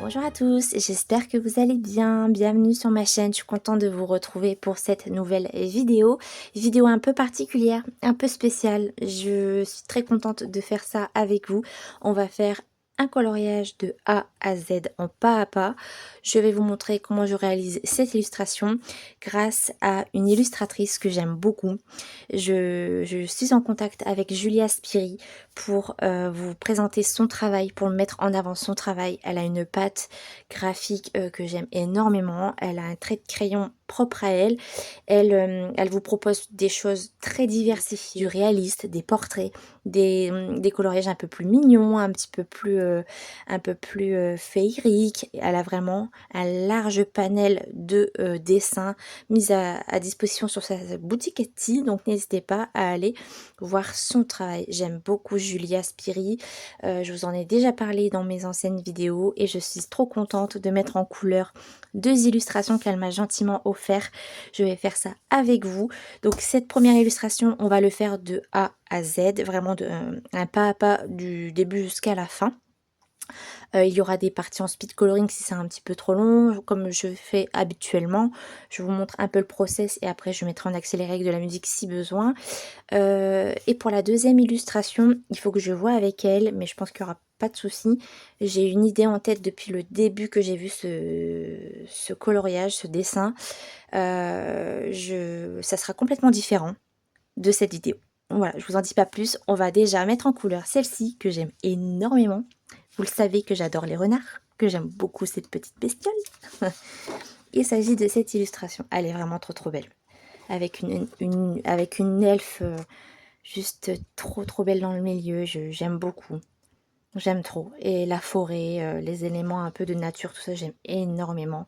Bonjour à tous, j'espère que vous allez bien. Bienvenue sur ma chaîne, je suis contente de vous retrouver pour cette nouvelle vidéo. Vidéo un peu particulière, un peu spéciale. Je suis très contente de faire ça avec vous. On va faire un coloriage de A à Z en pas à pas. Je vais vous montrer comment je réalise cette illustration grâce à une illustratrice que j'aime beaucoup. Je suis en contact avec Julia Spiri pour vous présenter son travail, pour mettre en avant son travail. Elle a une patte graphique que j'aime énormément. Elle a un trait de crayon propre à elle. Elle vous propose des choses très diversifiées, du réaliste, des portraits, des coloriages un peu plus mignons, un peu plus féeriques. Elle a vraiment un large panel de dessins mis à disposition sur sa boutique Etsy, donc n'hésitez pas à aller voir son travail. J'aime beaucoup Julia Spiri, je vous en ai déjà parlé dans mes anciennes vidéos et je suis trop contente de mettre en couleur deux illustrations qu'elle m'a gentiment offert. Je vais faire ça avec vous. Donc cette première illustration, on va le faire de A à Z, vraiment un pas à pas du début jusqu'à la fin. Il y aura des parties en speed coloring si c'est un petit peu trop long, comme je fais habituellement. Je vous montre un peu le process et après je mettrai en accéléré avec de la musique si besoin. Et pour la deuxième illustration, il faut que je vois avec elle, mais je pense qu'il n'y aura pas de souci. J'ai une idée en tête depuis le début que j'ai vu ce coloriage, ce dessin. Ça sera complètement différent de cette vidéo. Voilà, je vous en dis pas plus. On va déjà mettre en couleur celle-ci que j'aime énormément. Vous le savez que j'adore les renards, que j'aime beaucoup cette petite bestiole. Il s'agit de cette illustration. Elle est vraiment trop belle. Avec une elfe juste trop belle dans le milieu. J'aime beaucoup. J'aime trop. Et la forêt, les éléments un peu de nature, tout ça, j'aime énormément.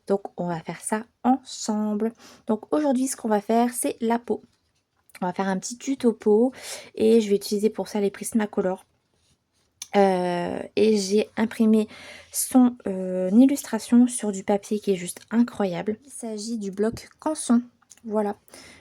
Donc on va faire ça ensemble. Donc aujourd'hui, ce qu'on va faire, c'est la peau. On va faire un petit tuto peau et je vais utiliser pour ça les Prismacolor. Et j'ai imprimé son illustration sur du papier qui est juste incroyable. Il s'agit du bloc Canson. Voilà,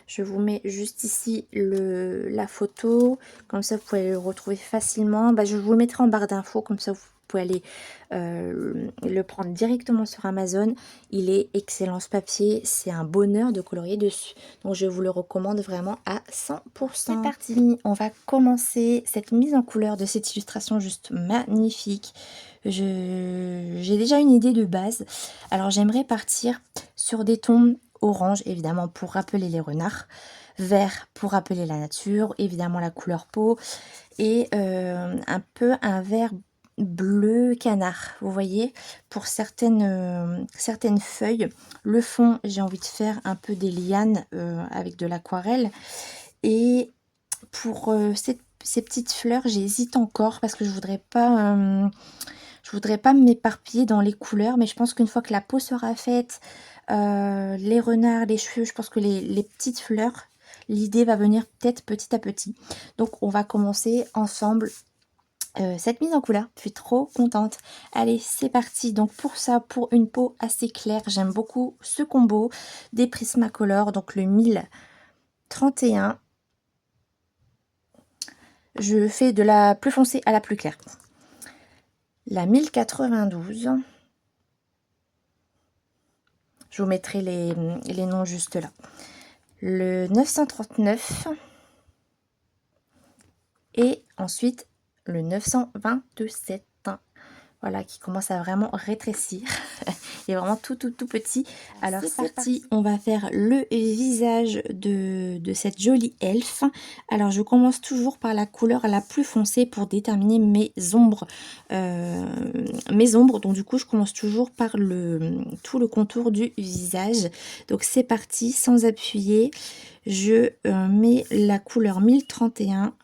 je vous mets juste ici la photo, comme ça vous pouvez le retrouver facilement. Je vous le mettrai en barre d'infos, comme ça vous pouvez aller le prendre directement sur Amazon. Il est excellent ce papier, c'est un bonheur de colorier dessus. Donc je vous le recommande vraiment à 100%. C'est parti, on va commencer cette mise en couleur de cette illustration juste magnifique. J'ai déjà une idée de base. Alors j'aimerais partir sur des tons orange évidemment pour rappeler les renards, vert pour rappeler la nature, évidemment la couleur peau, et un peu un vert bleu canard, vous voyez, pour certaines feuilles. Le fond, j'ai envie de faire un peu des lianes avec de l'aquarelle, et pour ces petites fleurs, j'hésite encore parce que je voudrais pas m'éparpiller dans les couleurs, mais je pense qu'une fois que la peau sera faite, les renards, les cheveux, je pense que les petites fleurs, l'idée va venir peut-être petit à petit. Donc on va commencer ensemble cette mise en couleur. Je suis trop contente. Allez, c'est parti. Donc pour ça, pour une peau assez claire, j'aime beaucoup ce combo des Prismacolor, donc le 1031. Je fais de la plus foncée à la plus claire. La 1092. Je vous mettrai les noms juste là. Le 939 et ensuite le 927. Voilà, qui commence à vraiment rétrécir. Il est vraiment tout petit. Alors c'est parti, on va faire le visage de cette jolie elfe. Alors je commence toujours par la couleur la plus foncée pour déterminer mes ombres. Donc du coup je commence toujours par tout le contour du visage. Donc c'est parti, sans appuyer. Je mets la couleur 1031.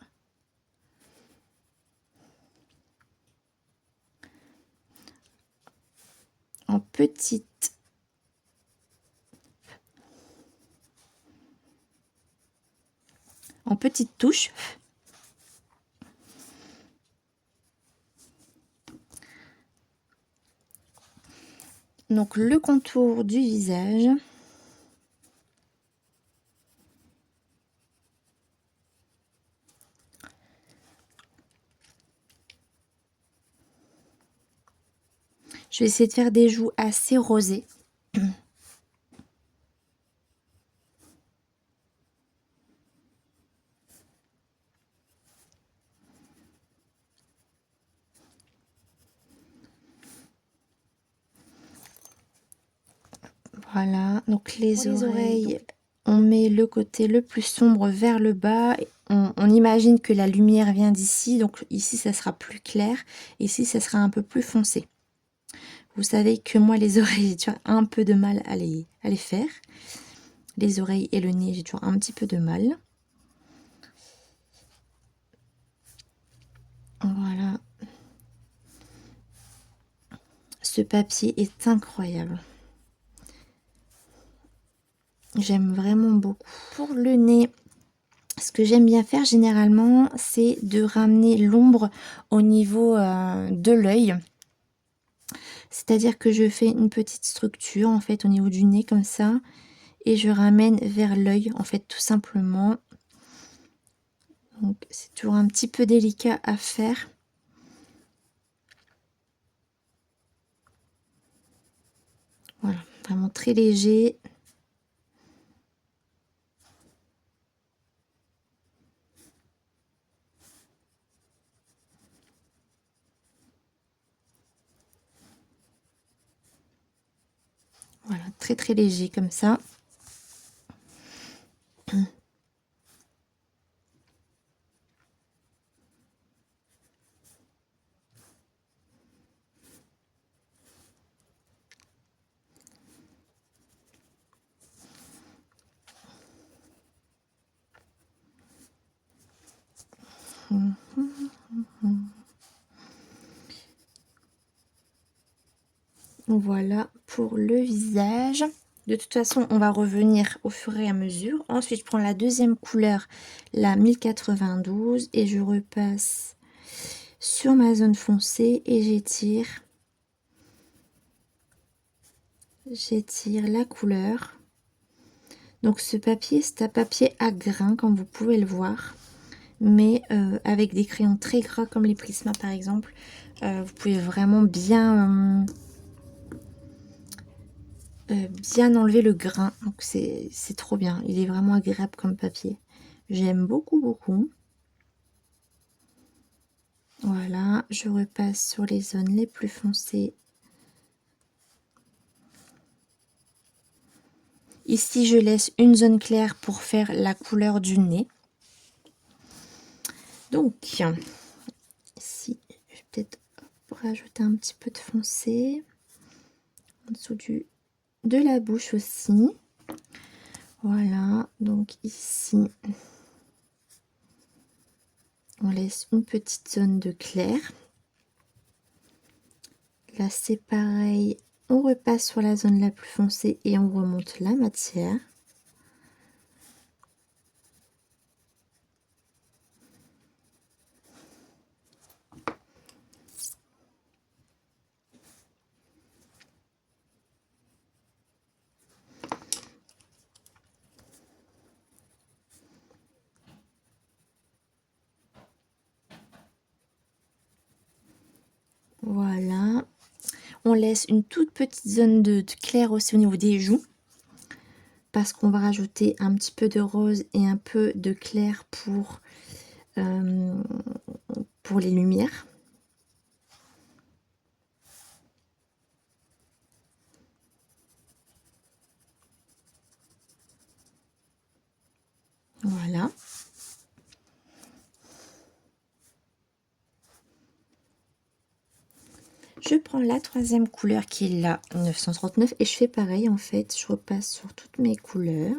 En petites touches. Donc le contour du visage. Je vais essayer de faire des joues assez rosées. Voilà, donc les oreilles, on met le côté le plus sombre vers le bas. On imagine que la lumière vient d'ici, donc ici ça sera plus clair, ici ça sera un peu plus foncé. Vous savez que moi les oreilles, j'ai toujours un peu de mal à les faire. Les oreilles et le nez, j'ai toujours un petit peu de mal. Voilà. Ce papier est incroyable. J'aime vraiment beaucoup. Pour le nez, ce que j'aime bien faire généralement, c'est de ramener l'ombre au niveau de l'œil. C'est-à-dire que je fais une petite structure en fait au niveau du nez comme ça. Et je ramène vers l'œil en fait tout simplement. Donc c'est toujours un petit peu délicat à faire. Voilà, vraiment très léger. Voilà, très très léger comme ça. Voilà pour le visage. De toute façon, on va revenir au fur et à mesure. Ensuite, je prends la deuxième couleur, la 1092, et je repasse sur ma zone foncée et j'étire la couleur. Donc ce papier, c'est un papier à grains, comme vous pouvez le voir, mais avec des crayons très gras comme les Prisma par exemple. Vous pouvez vraiment bien enlever le grain, donc c'est trop bien. Il est vraiment agréable comme papier. J'aime beaucoup beaucoup. Voilà, je repasse sur les zones les plus foncées. Ici, je laisse une zone claire pour faire la couleur du nez. Donc, ici, je vais peut-être rajouter un petit peu de foncé en dessous de la bouche aussi. Voilà, donc ici, on laisse une petite zone de clair. Là, c'est pareil, on repasse sur la zone la plus foncée et on remonte la matière. Voilà, on laisse une toute petite zone de clair aussi au niveau des joues, parce qu'on va rajouter un petit peu de rose et un peu de clair pour les lumières. Voilà. Je prends la troisième couleur qui est la 939 et je fais pareil en fait. Je repasse sur toutes mes couleurs.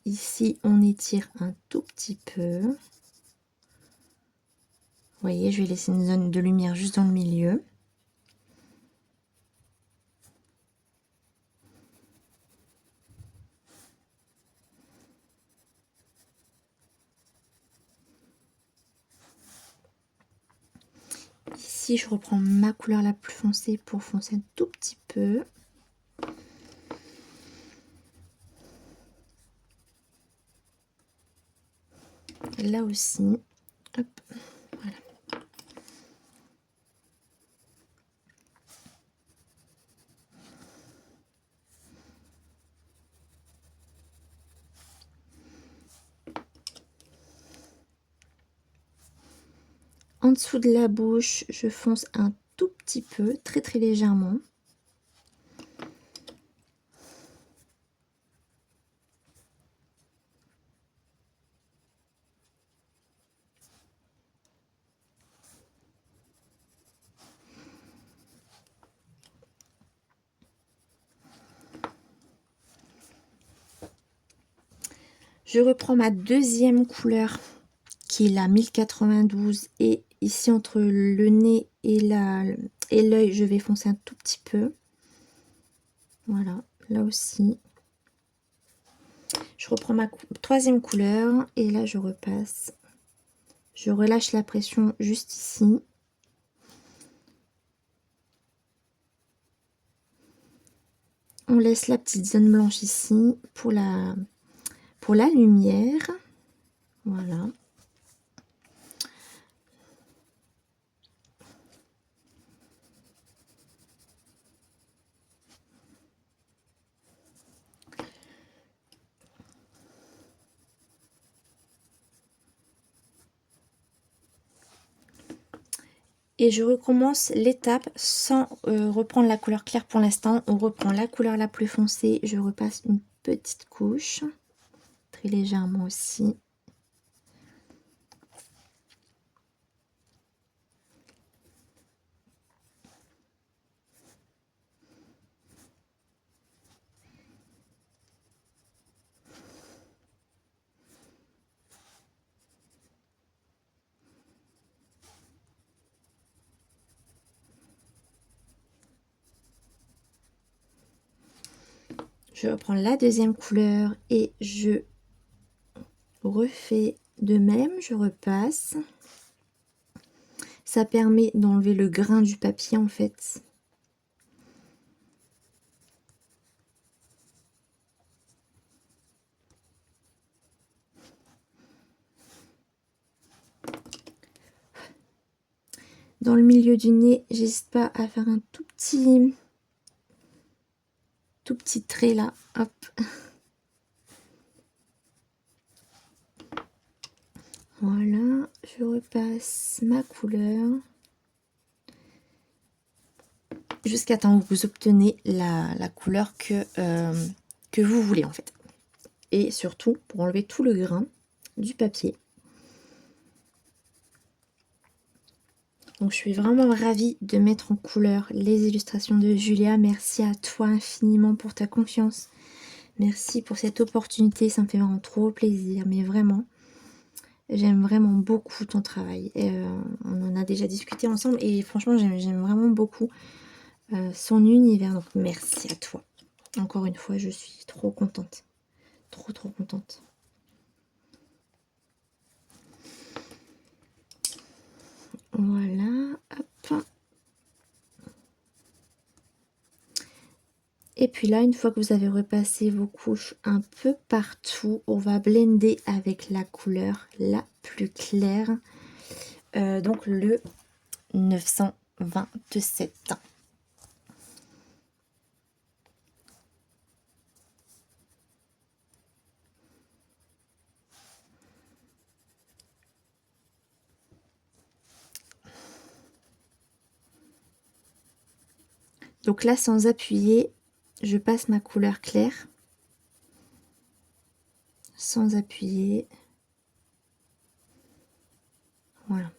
Ici, on étire un tout petit peu. Vous voyez, je vais laisser une zone de lumière juste dans le milieu. Ici, je reprends ma couleur la plus foncée pour foncer un tout petit peu. Et là aussi, hop, voilà. En dessous de la bouche, je fonce un tout petit peu, très très légèrement. Je reprends ma deuxième couleur qui est la 1092 et ici entre le nez et l'œil, je vais foncer un tout petit peu. Voilà, là aussi. Je reprends ma troisième couleur et là je repasse. Je relâche la pression juste ici. On laisse la petite zone blanche ici pour la lumière. Voilà. Et je recommence l'étape sans reprendre la couleur claire pour l'instant. On reprend la couleur la plus foncée. Je repasse une petite couche, très légèrement aussi. Je reprends la deuxième couleur et je refais de même, je repasse. Ça permet d'enlever le grain du papier en fait. Dans le milieu du nez, j'hésite pas à faire un tout petit trait là, hop. Voilà, je repasse ma couleur jusqu'à temps que vous obtenez la couleur que vous voulez en fait. Et surtout pour enlever tout le grain du papier. Donc je suis vraiment ravie de mettre en couleur les illustrations de Julia. Merci à toi infiniment pour ta confiance. Merci pour cette opportunité, ça me fait vraiment trop plaisir, mais vraiment. J'aime vraiment beaucoup ton travail. On en a déjà discuté ensemble et franchement, j'aime vraiment beaucoup son univers. Donc, merci à toi. Encore une fois, je suis trop contente. Trop, trop contente. Voilà. Hop. Et puis là, une fois que vous avez repassé vos couches un peu partout, on va blender avec la couleur la plus claire. Donc, le 927. Donc là, sans appuyer, je passe ma couleur claire. Sans appuyer. Voilà.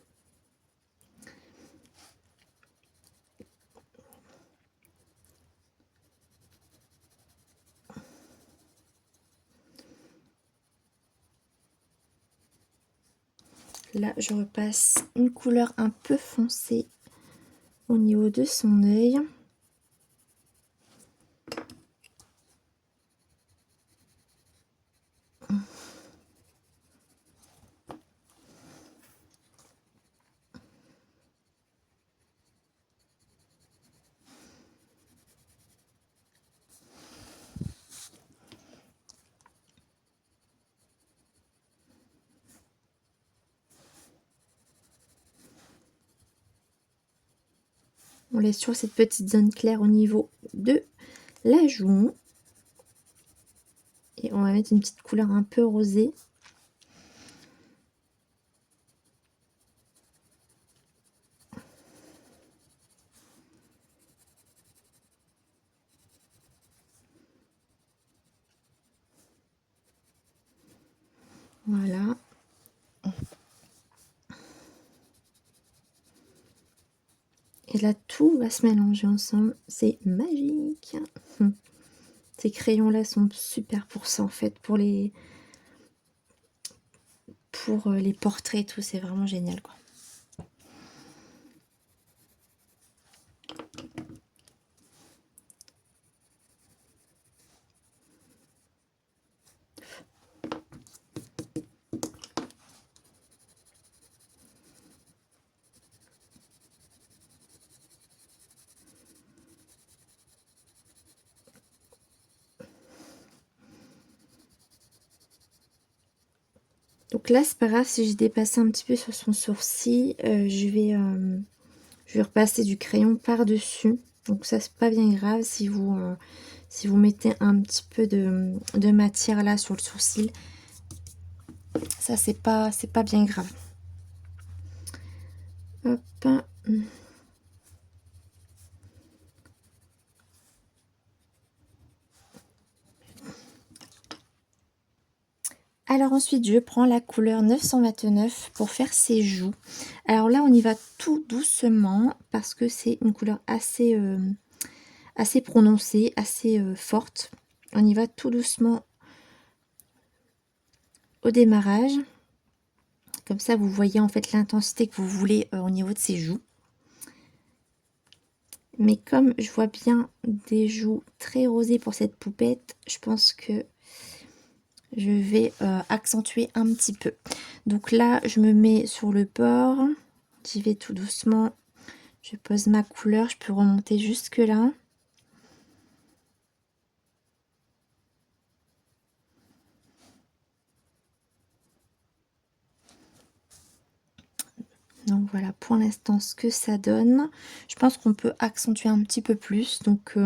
Là, je repasse une couleur un peu foncée au niveau de son œil. On laisse toujours cette petite zone claire au niveau de la joue. Et on va mettre une petite couleur un peu rosée. Voilà. Et là, tout va se mélanger ensemble. C'est magique. Ces crayons-là sont super pour ça, en fait. Pour les portraits et tout. C'est vraiment génial, quoi. Donc là, c'est pas grave si j'ai dépassé un petit peu sur son sourcil. Je vais repasser du crayon par-dessus. Donc ça, c'est pas bien grave si vous mettez un petit peu de matière là sur le sourcil. Ça, c'est pas bien grave. Hop. Alors ensuite, je prends la couleur 929 pour faire ses joues. Alors là, on y va tout doucement parce que c'est une couleur assez prononcée, assez forte. On y va tout doucement au démarrage. Comme ça, vous voyez en fait l'intensité que vous voulez au niveau de ses joues. Mais comme je vois bien des joues très rosées pour cette poupette, je pense que je vais accentuer un petit peu. Donc là, je me mets sur le bord. J'y vais tout doucement. Je pose ma couleur. Je peux remonter jusque là. Donc voilà pour l'instant ce que ça donne. Je pense qu'on peut accentuer un petit peu plus. Donc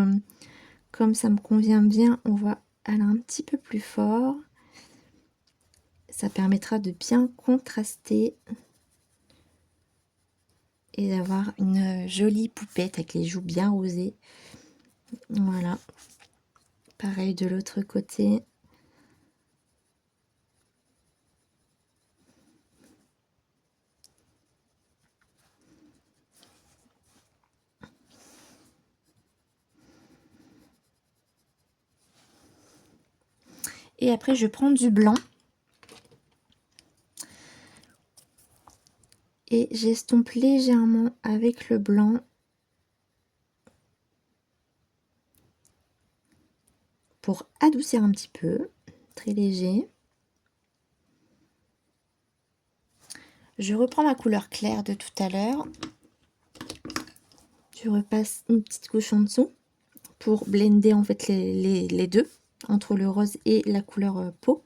comme ça me convient bien, on va aller un petit peu plus fort. Ça permettra de bien contraster et d'avoir une jolie poupette avec les joues bien rosées. Voilà. Pareil de l'autre côté. Et après, je prends du blanc. Et j'estompe légèrement avec le blanc. Pour adoucir un petit peu. Très léger. Je reprends ma couleur claire de tout à l'heure. Je repasse une petite couche en dessous pour blender en fait les deux, entre le rose et la couleur peau.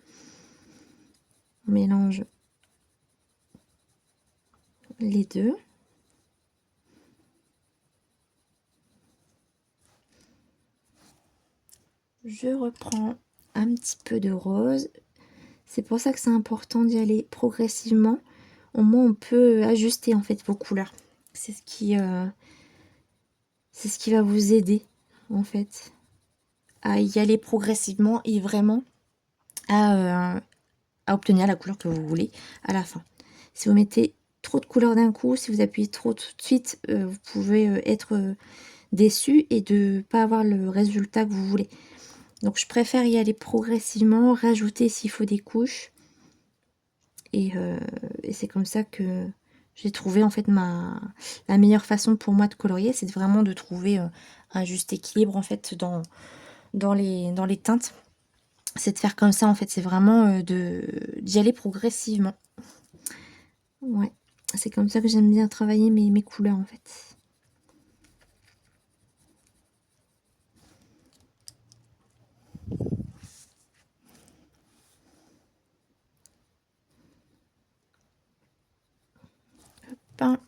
On mélange les deux. Je reprends un petit peu de rose. C'est pour ça que c'est important d'y aller progressivement. Au moins on peut ajuster en fait vos couleurs. C'est ce qui va vous aider en fait à y aller progressivement et vraiment à obtenir la couleur que vous voulez à la fin. Si vous mettez trop de couleurs d'un coup, si vous appuyez trop tout de suite, vous pouvez être déçu et de pas avoir le résultat que vous voulez. Donc je préfère y aller progressivement, rajouter s'il faut des couches. Et c'est comme ça que j'ai trouvé en fait la meilleure façon pour moi de colorier, c'est vraiment de trouver un juste équilibre en fait dans les teintes. C'est de faire comme ça en fait, c'est vraiment d'y aller progressivement. Ouais, c'est comme ça que j'aime bien travailler mes couleurs en fait. Hop.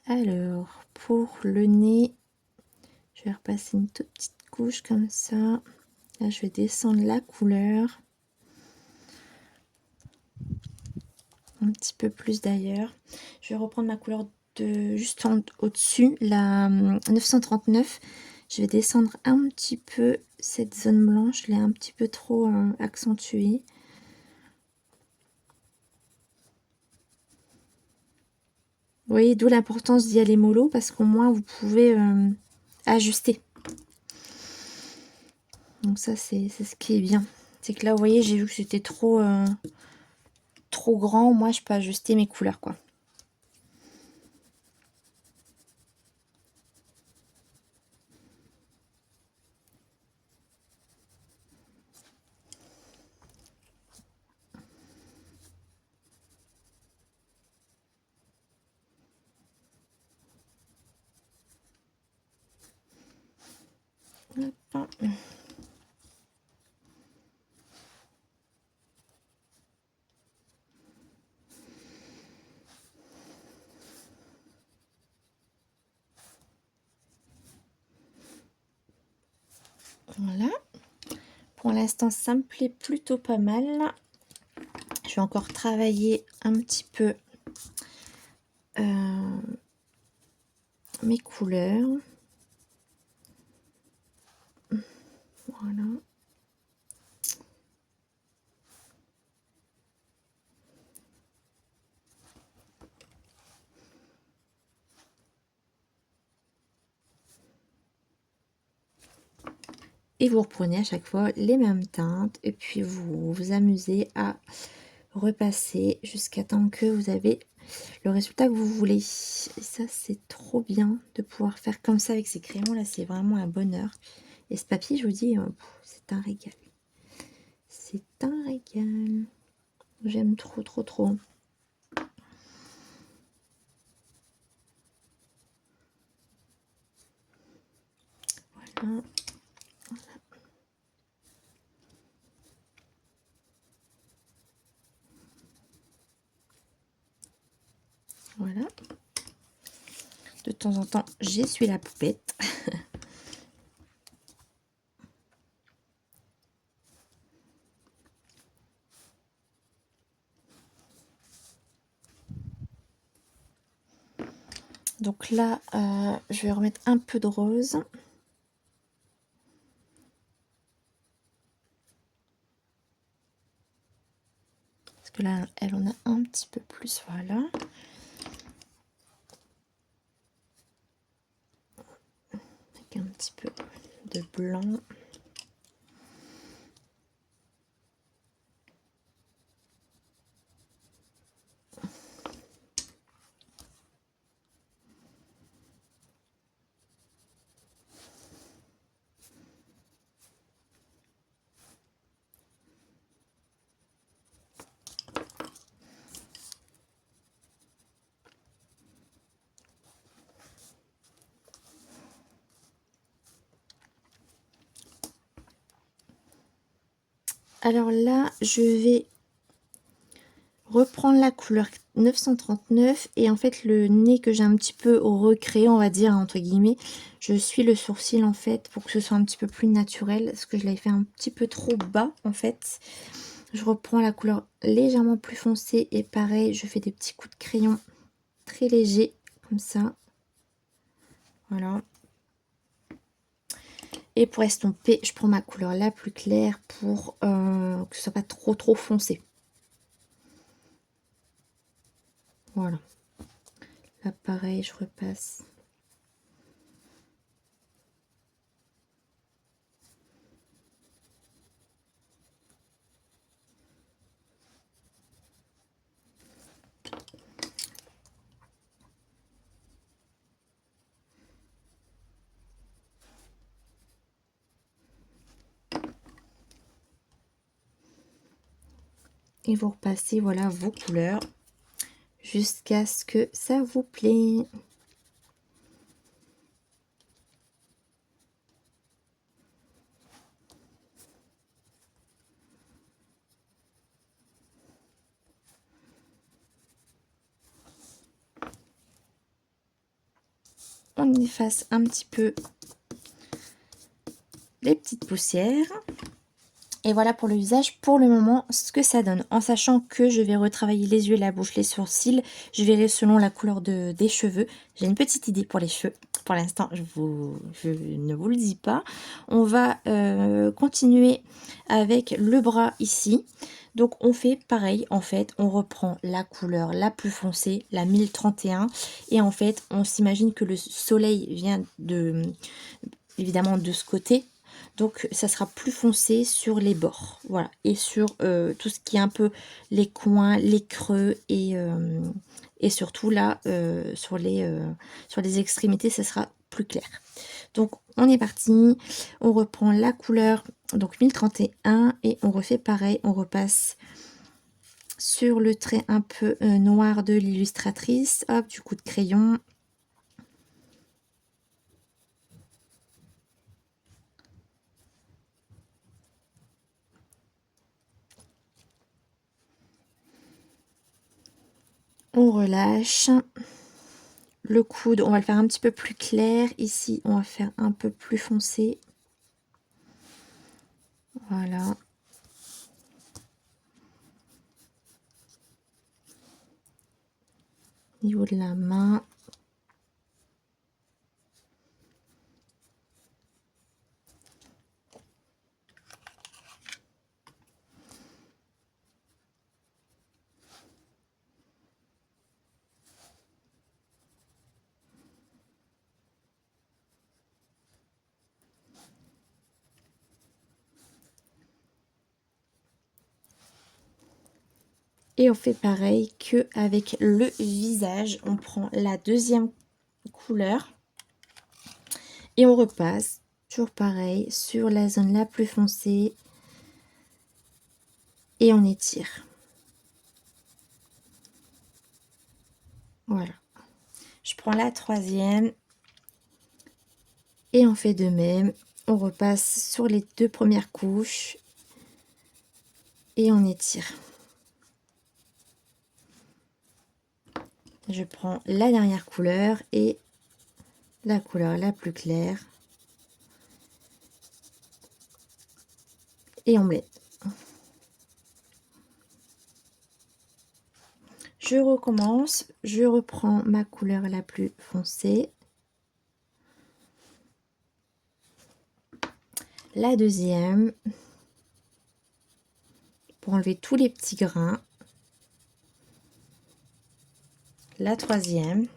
Alors, pour le nez, je vais repasser une toute petite couche comme ça. Là, je vais descendre la couleur. Un petit peu plus d'ailleurs. Je vais reprendre ma couleur de juste au-dessus, la 939. Je vais descendre un petit peu cette zone blanche, je l'ai un petit peu trop accentuée. Vous voyez, d'où l'importance d'y aller mollo, parce qu'au moins vous pouvez ajuster. Donc ça, c'est ce qui est bien. C'est que là, vous voyez, j'ai vu que c'était trop grand. Moi, je peux ajuster mes couleurs, quoi. Hop. Voilà. Pour l'instant, ça me plaît plutôt pas mal. Je vais encore travailler un petit peu mes couleurs. Voilà. Et vous reprenez à chaque fois les mêmes teintes et puis vous vous amusez à repasser jusqu'à temps que vous avez le résultat que vous voulez. Et ça, c'est trop bien de pouvoir faire comme ça avec ces crayons là, c'est vraiment un bonheur. Et ce papier, je vous dis, c'est un régal. C'est un régal. J'aime trop, trop, trop. Voilà. Voilà. De temps en temps, j'essuie la poupette. Donc là, je vais remettre un peu de rose. Parce que là, elle en a un petit peu plus, voilà. Avec un petit peu de blanc. Alors là, je vais reprendre la couleur 939 et en fait le nez que j'ai un petit peu recréé, on va dire entre guillemets, je suis le sourcil en fait pour que ce soit un petit peu plus naturel, parce que je l'avais fait un petit peu trop bas en fait. Je reprends la couleur légèrement plus foncée et pareil, je fais des petits coups de crayon très légers comme ça. Voilà. Et pour estomper, je prends ma couleur la plus claire pour que ce soit pas trop foncé. Voilà. Là, pareil, je repasse. Et vous repassez, voilà, vos couleurs jusqu'à ce que ça vous plaît. On efface un petit peu les petites poussières. Et voilà pour le visage, pour le moment, ce que ça donne. En sachant que je vais retravailler les yeux, la bouche, les sourcils. Je verrai selon la couleur des cheveux. J'ai une petite idée pour les cheveux. Pour l'instant, je ne vous le dis pas. On va continuer avec le bras ici. Donc on fait pareil, en fait, on reprend la couleur la plus foncée, la 1031. Et en fait, on s'imagine que le soleil vient évidemment de ce côté. Donc ça sera plus foncé sur les bords, voilà, et sur tout ce qui est un peu les coins, les creux et surtout là sur les extrémités, ça sera plus clair. Donc on est parti, on reprend la couleur, donc 1031 et on refait pareil, on repasse sur le trait un peu noir de l'illustratrice, hop, du coup de crayon. On relâche. Le coude, on va le faire un petit peu plus clair. Ici, on va faire un peu plus foncé. Voilà. Au niveau de la main. Et on fait pareil que avec le visage. On prend la deuxième couleur. Et on repasse, toujours pareil, sur la zone la plus foncée. Et on étire. Voilà. Je prends la troisième. Et on fait de même. On repasse sur les deux premières couches. Et on étire. Je prends la dernière couleur et la couleur la plus claire. Et on blende. Je recommence, je reprends ma couleur la plus foncée. La deuxième. Pour enlever tous les petits grains. La troisième.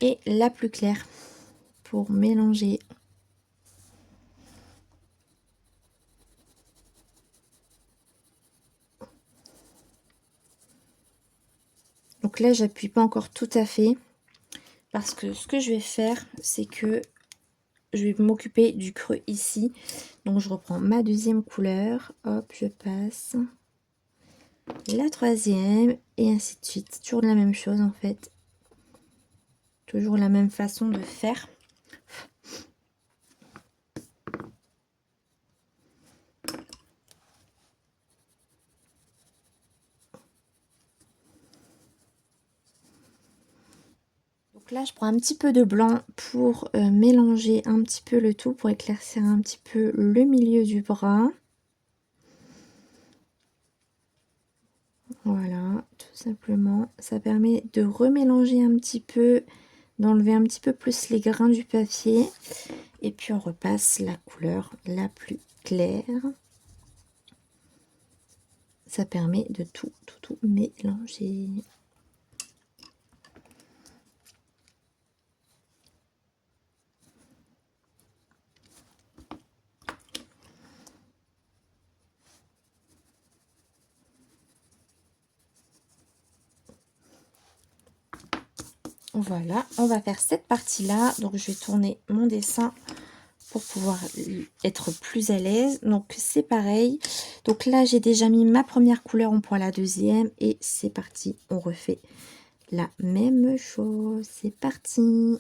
Et la plus claire pour mélanger. Donc là, j'appuie pas encore tout à fait parce que ce que je vais faire, c'est que je vais m'occuper du creux ici. Donc je reprends ma deuxième couleur, hop, je passe la troisième et ainsi de suite. Toujours la même chose en fait. Toujours la même façon de faire. Donc là, je prends un petit peu de blanc pour mélanger un petit peu le tout, pour éclaircir un petit peu le milieu du bras. Voilà, tout simplement. Ça permet de remélanger un petit peu, d'enlever un petit peu plus les grains du papier. Et puis on repasse la couleur la plus claire. Ça permet de tout mélanger. Voilà, on va faire cette partie-là. Donc, je vais tourner mon dessin pour pouvoir être plus à l'aise. Donc, c'est pareil. Donc là, j'ai déjà mis ma première couleur. On prend la deuxième et c'est parti. On refait la même chose. C'est parti.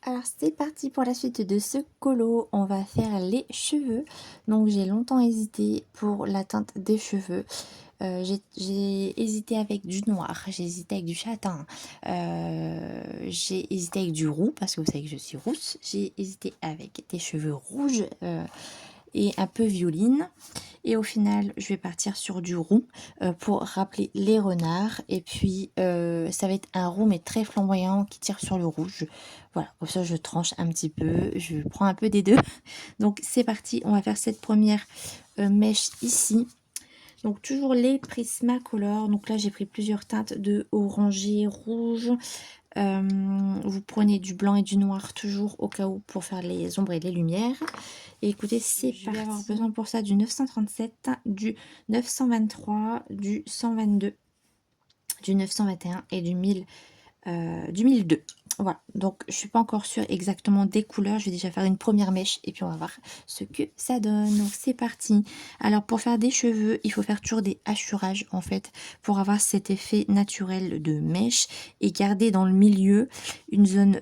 Alors c'est parti pour la suite de ce colo, on va faire les cheveux. Donc j'ai longtemps hésité pour la teinte des cheveux. J'ai hésité avec du noir, j'ai hésité avec du châtain, j'ai hésité avec du roux parce que vous savez que je suis rousse. J'ai hésité avec des cheveux rouges et un peu violine. Et au final, je vais partir sur du roux pour rappeler les renards. Et puis, ça va être un roux mais très flamboyant qui tire sur le rouge. Voilà, comme ça, je tranche un petit peu. Je prends un peu des deux. Donc, c'est parti. On va faire cette première mèche ici. Donc, toujours les Prismacolor. Donc là, j'ai pris plusieurs teintes de orangé, rouge. Vous prenez du blanc et du noir toujours au cas où pour faire les ombres et les lumières. Et écoutez, c'est parti. Je vais avoir besoin pour ça du 937, du 923, du 122, du 921 et du 1002. Voilà, donc je suis pas encore sûre exactement des couleurs. Je vais déjà faire une première mèche et puis on va voir ce que ça donne. Donc c'est parti. Alors pour faire des cheveux, il faut faire toujours des hachurages en fait pour avoir cet effet naturel de mèche et garder dans le milieu une zone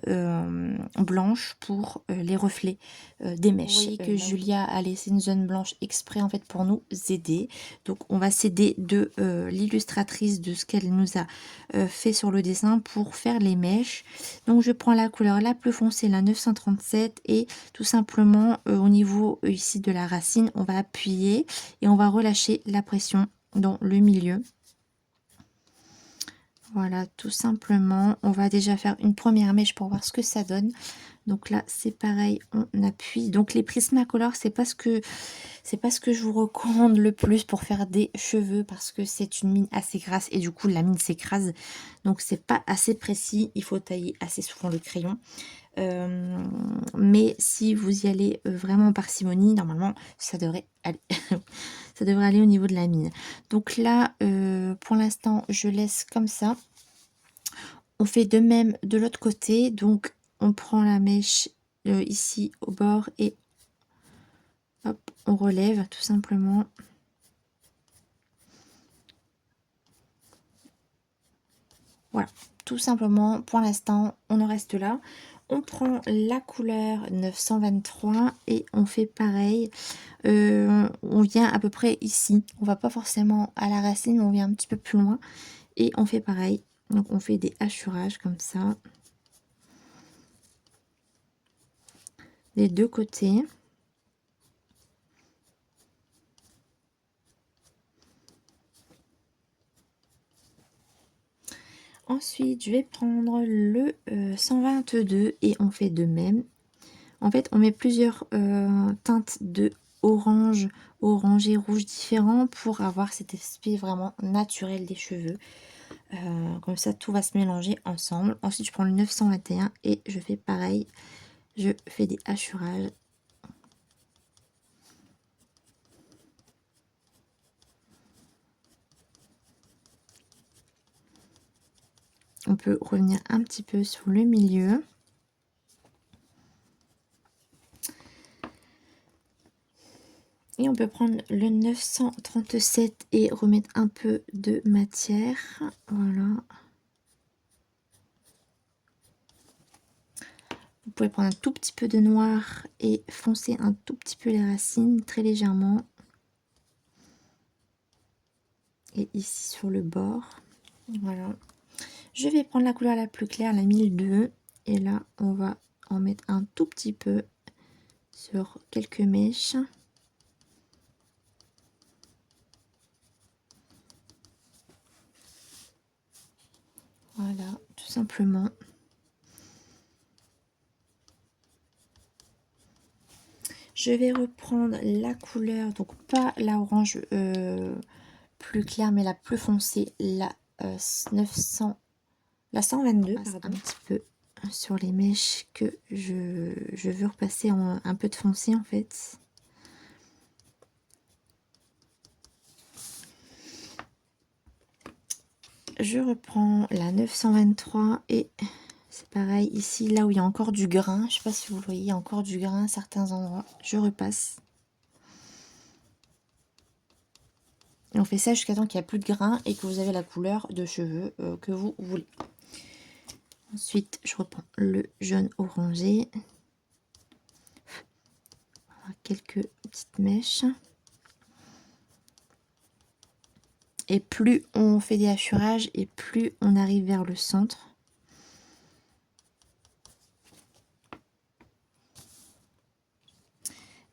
blanche pour les reflets des mèches. Vous voyez que Julia a laissé une zone blanche exprès en fait pour nous aider. Donc on va s'aider de l'illustratrice, de ce qu'elle nous a fait sur le dessin pour faire les mèches. Donc je prends la couleur la plus foncée, la 937, et tout simplement au niveau ici de la racine, on va appuyer et on va relâcher la pression dans le milieu. Voilà, tout simplement. On va déjà faire une première mèche pour voir ce que ça donne. Donc là, c'est pareil, on appuie. Donc les Prismacolor, c'est pas ce que je vous recommande le plus pour faire des cheveux parce que c'est une mine assez grasse et du coup la mine s'écrase. Donc c'est pas assez précis, il faut tailler assez souvent le crayon. Mais si vous y allez vraiment en parcimonie, normalement ça devrait aller. Ça devrait aller au niveau de la mine. Donc là, pour l'instant, je laisse comme ça. On fait de même de l'autre côté. Donc on prend la mèche ici au bord et hop, on relève tout simplement. Voilà, tout simplement, pour l'instant, on en reste là. On prend la couleur 923 et on fait pareil. On vient à peu près ici. On va pas forcément à la racine, mais on vient un petit peu plus loin. Et on fait pareil. Donc on fait des hachurages comme ça. Des deux côtés. Ensuite, je vais prendre le 122 et on fait de même. En fait, on met plusieurs teintes de orange, orangé, rouge différents pour avoir cet aspect vraiment naturel des cheveux. Comme ça, tout va se mélanger ensemble. Ensuite, je prends le 921 et je fais pareil. Je fais des hachurages. On peut revenir un petit peu sur le milieu. Et on peut prendre le 937 et remettre un peu de matière. Voilà. Vous pouvez prendre un tout petit peu de noir et foncer un tout petit peu les racines, très légèrement. Et ici sur le bord. Voilà. Je vais prendre la couleur la plus claire, la 1002. Et là, on va en mettre un tout petit peu sur quelques mèches. Voilà, tout simplement. Je vais reprendre la couleur, donc pas la orange plus claire, mais la plus foncée, la 122, pardon. Un petit peu sur les mèches que je veux repasser en un peu de foncé en fait. Je reprends la 923 et c'est pareil ici, là où il y a encore du grain. Je sais pas si vous le voyez, il y a encore du grain à certains endroits. Je repasse. Et on fait ça jusqu'à temps qu'il n'y a plus de grain et que vous avez la couleur de cheveux que vous voulez. Ensuite, je reprends le jaune orangé. Quelques petites mèches. Et plus on fait des hachurages et plus on arrive vers le centre.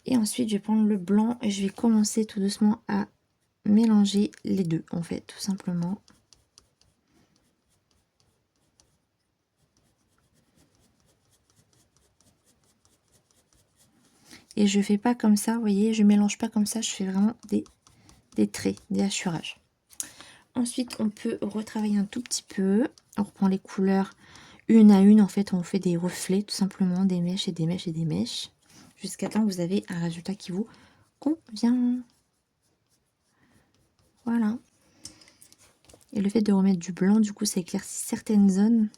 Et ensuite, je vais prendre le blanc et je vais commencer tout doucement à mélanger les deux, en fait, tout simplement. Et je fais pas comme ça, vous voyez, je mélange pas comme ça, je fais vraiment des traits, des hachurages. Ensuite, on peut retravailler un tout petit peu. On reprend les couleurs une à une, en fait, on fait des reflets, tout simplement, des mèches et des mèches et des mèches, jusqu'à temps que vous avez un résultat qui vous convient. Voilà. Et le fait de remettre du blanc, du coup, ça éclaircit certaines zones.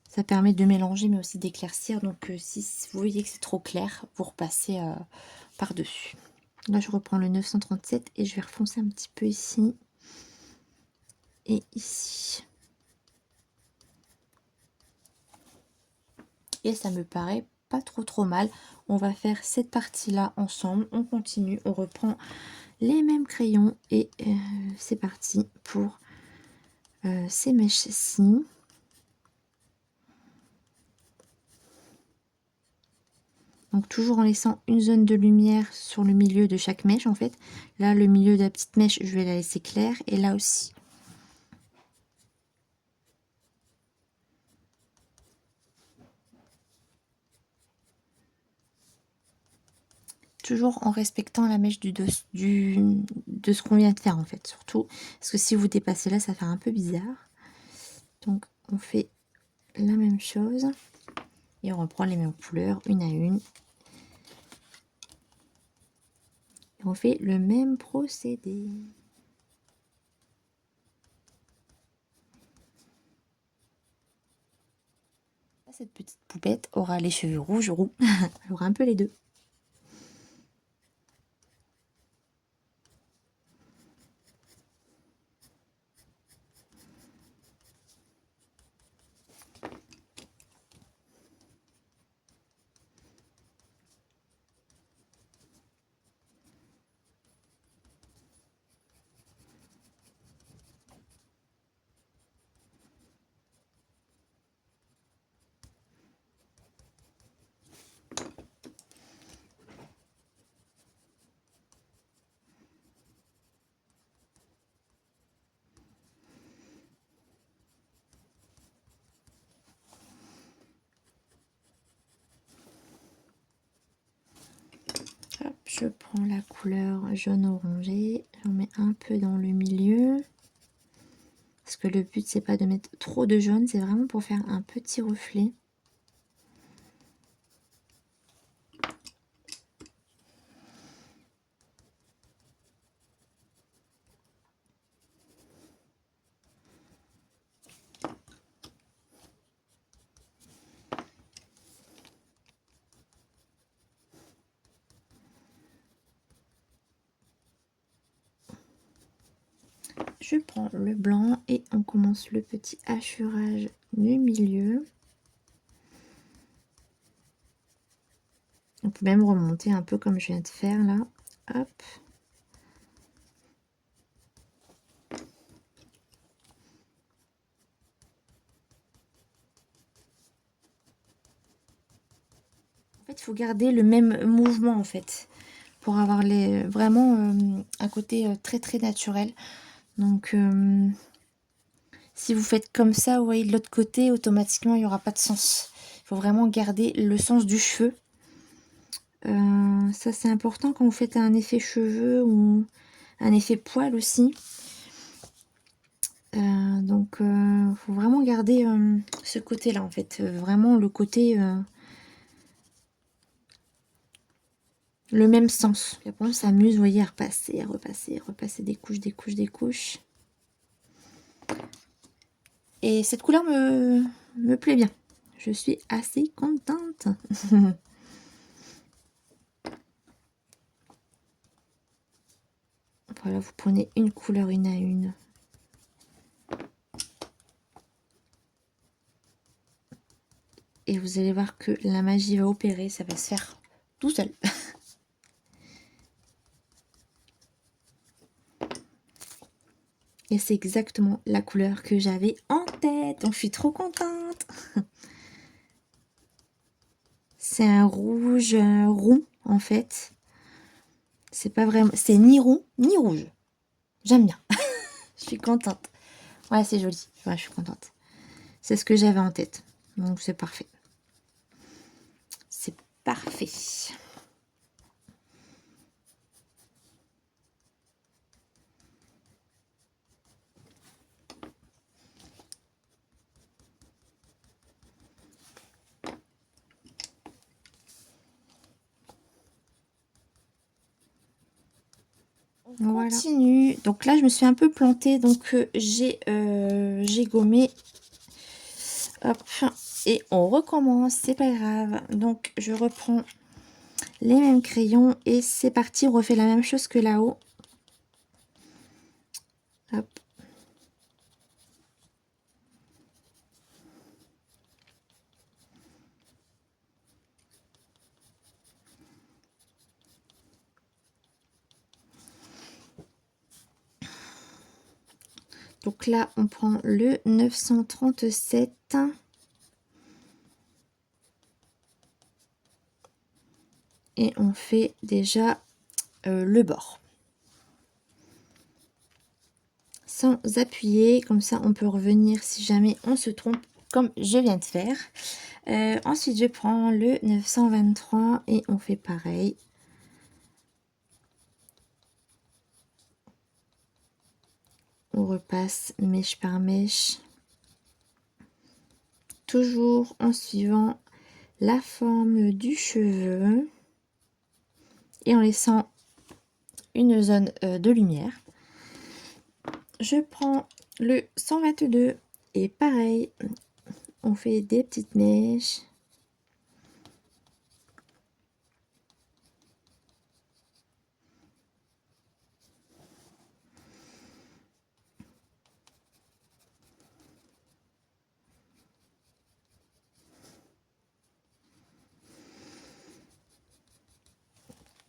Ça permet de mélanger, mais aussi d'éclaircir. Donc, si vous voyez que c'est trop clair, vous repassez par-dessus. Là, je reprends le 937 et je vais refoncer un petit peu ici et ici. Et ça me paraît pas trop mal. On va faire cette partie-là ensemble. On continue, on reprend les mêmes crayons et c'est parti pour ces mèches-ci. Donc toujours en laissant une zone de lumière sur le milieu de chaque mèche en fait. Là, le milieu de la petite mèche, je vais la laisser claire et là aussi. Toujours en respectant la mèche de ce qu'on vient de faire en fait, surtout parce que si vous dépassez là, ça fait un peu bizarre. Donc on fait la même chose et on reprend les mêmes couleurs une à une. Et on fait le même procédé. Cette petite poupette aura les cheveux rouges roux, elle aura un peu les deux. Hop, je prends la couleur jaune orangé, j'en mets un peu dans le milieu. Parce que le but, c'est pas de mettre trop de jaune, c'est vraiment pour faire un petit reflet. Je prends le blanc et on commence le petit hachurage du milieu. On peut même remonter un peu comme je viens de faire là. Hop. En fait, il faut garder le même mouvement en fait pour avoir vraiment un côté très naturel. Donc, si vous faites comme ça, vous voyez de l'autre côté, automatiquement, il n'y aura pas de sens. Il faut vraiment garder le sens du cheveu. Ça, c'est important quand vous faites un effet cheveux ou un effet poil aussi. Donc, faut vraiment garder ce côté-là, en fait. Vraiment le côté... le même sens. Et après, on s'amuse, vous voyez, à repasser, à repasser, à repasser des couches, des couches, des couches. Et cette couleur me plaît bien. Je suis assez contente. Voilà, vous prenez une couleur une à une. et vous allez voir que la magie va opérer, ça va se faire tout seul. Et c'est exactement la couleur que j'avais en tête, donc je suis trop contente. C'est un rouge rond en fait. C'est pas vraiment, c'est ni rond ni rouge. J'aime bien. Je suis contente. Ouais, c'est joli. Ouais, je suis contente. C'est ce que j'avais en tête. Donc c'est parfait. C'est parfait. On continue. Donc là, je me suis un peu plantée. Donc j'ai gommé. Hop. Et on recommence. C'est pas grave. Donc je reprends les mêmes crayons. Et c'est parti. On refait la même chose que là-haut. Hop. Donc là, on prend le 937. Et on fait déjà le bord. Sans appuyer, comme ça on peut revenir si jamais on se trompe, comme je viens de faire. Ensuite, je prends le 923 et on fait pareil. On repasse mèche par mèche. Toujours en suivant la forme du cheveu. Et en laissant une zone de lumière. Je prends le 122 et pareil, on fait des petites mèches.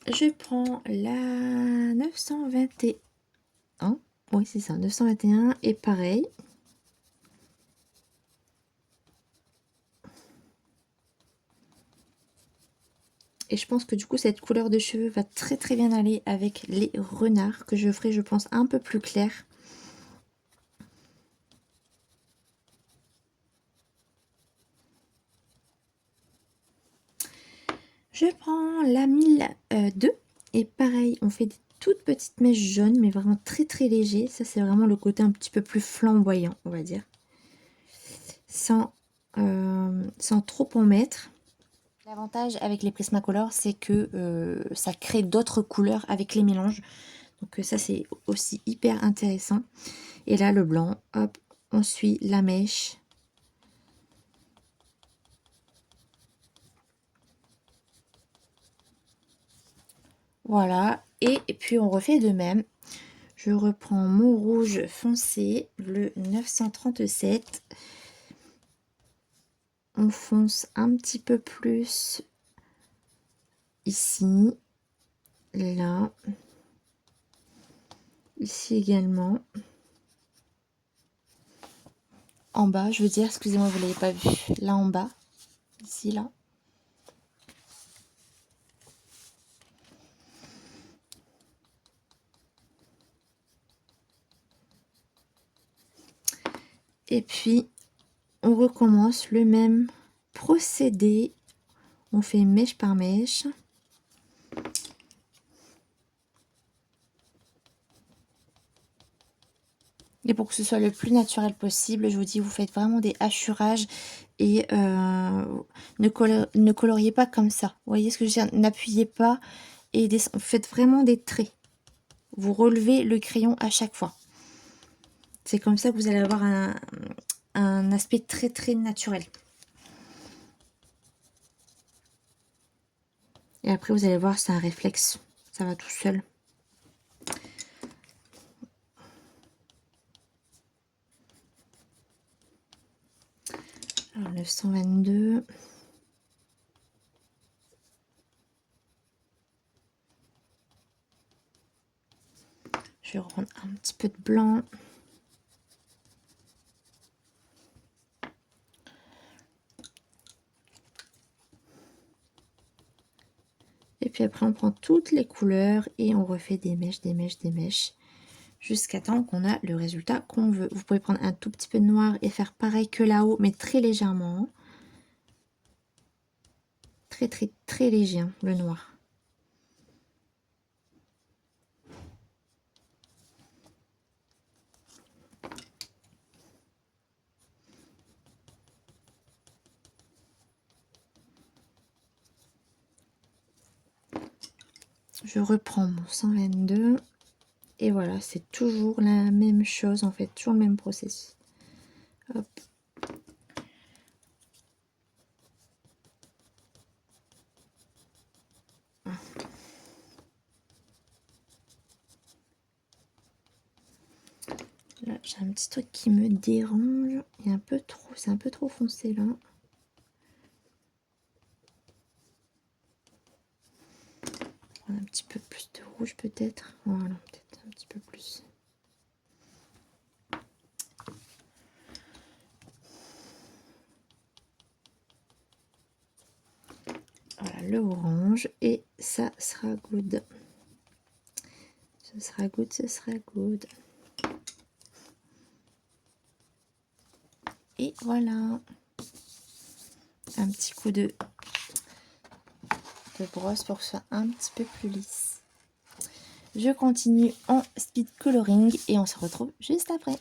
Je prends la 921. Oui, c'est ça, 921 et pareil. Et je pense que du coup, cette couleur de cheveux va très bien aller avec les renards que je ferai, je pense, un peu plus clair. Je prends la 1002 et pareil, on fait des toutes petites mèches jaunes, mais vraiment très léger. Ça, c'est vraiment le côté un petit peu plus flamboyant, on va dire. Sans trop en mettre. L'avantage avec les Prismacolor, c'est que ça crée d'autres couleurs avec les mélanges. Donc ça, c'est aussi hyper intéressant. Et là, le blanc, hop, on suit la mèche. Voilà, et puis on refait de même. Je reprends mon rouge foncé, le 937. On fonce un petit peu plus ici, là, ici également. En bas, je veux dire, excusez-moi, vous ne l'avez pas vu. Là en bas, ici, là. Et puis, on recommence le même procédé. On fait mèche par mèche. Et pour que ce soit le plus naturel possible, je vous dis, vous faites vraiment des hachurages et ne coloriez pas comme ça. Vous voyez ce que je veux dire? N'appuyez pas et faites vraiment des traits. Vous relevez le crayon à chaque fois. C'est comme ça que vous allez avoir un aspect très naturel. Et après, vous allez voir, c'est un réflexe. Ça va tout seul. Alors 922. Je vais reprendre un petit peu de blanc. Et puis après, on prend toutes les couleurs et on refait des mèches, des mèches, des mèches, jusqu'à temps qu'on a le résultat qu'on veut. Vous pouvez prendre un tout petit peu de noir et faire pareil que là-haut, mais très légèrement. Très, très, très léger, hein, le noir. Je reprends mon 122 et voilà, c'est toujours la même chose en fait, toujours le même processus. Hop. Là, j'ai un petit truc qui me dérange. Il est un peu trop, c'est un peu trop foncé là. Un petit peu plus de rouge peut-être. Voilà, peut-être un petit peu plus. Voilà le orange et ça sera good. Ce sera good, ce sera good. Et voilà. Un petit coup de brosse pour que ce soit un petit peu plus lisse. Je continue en speed coloring et on se retrouve juste après.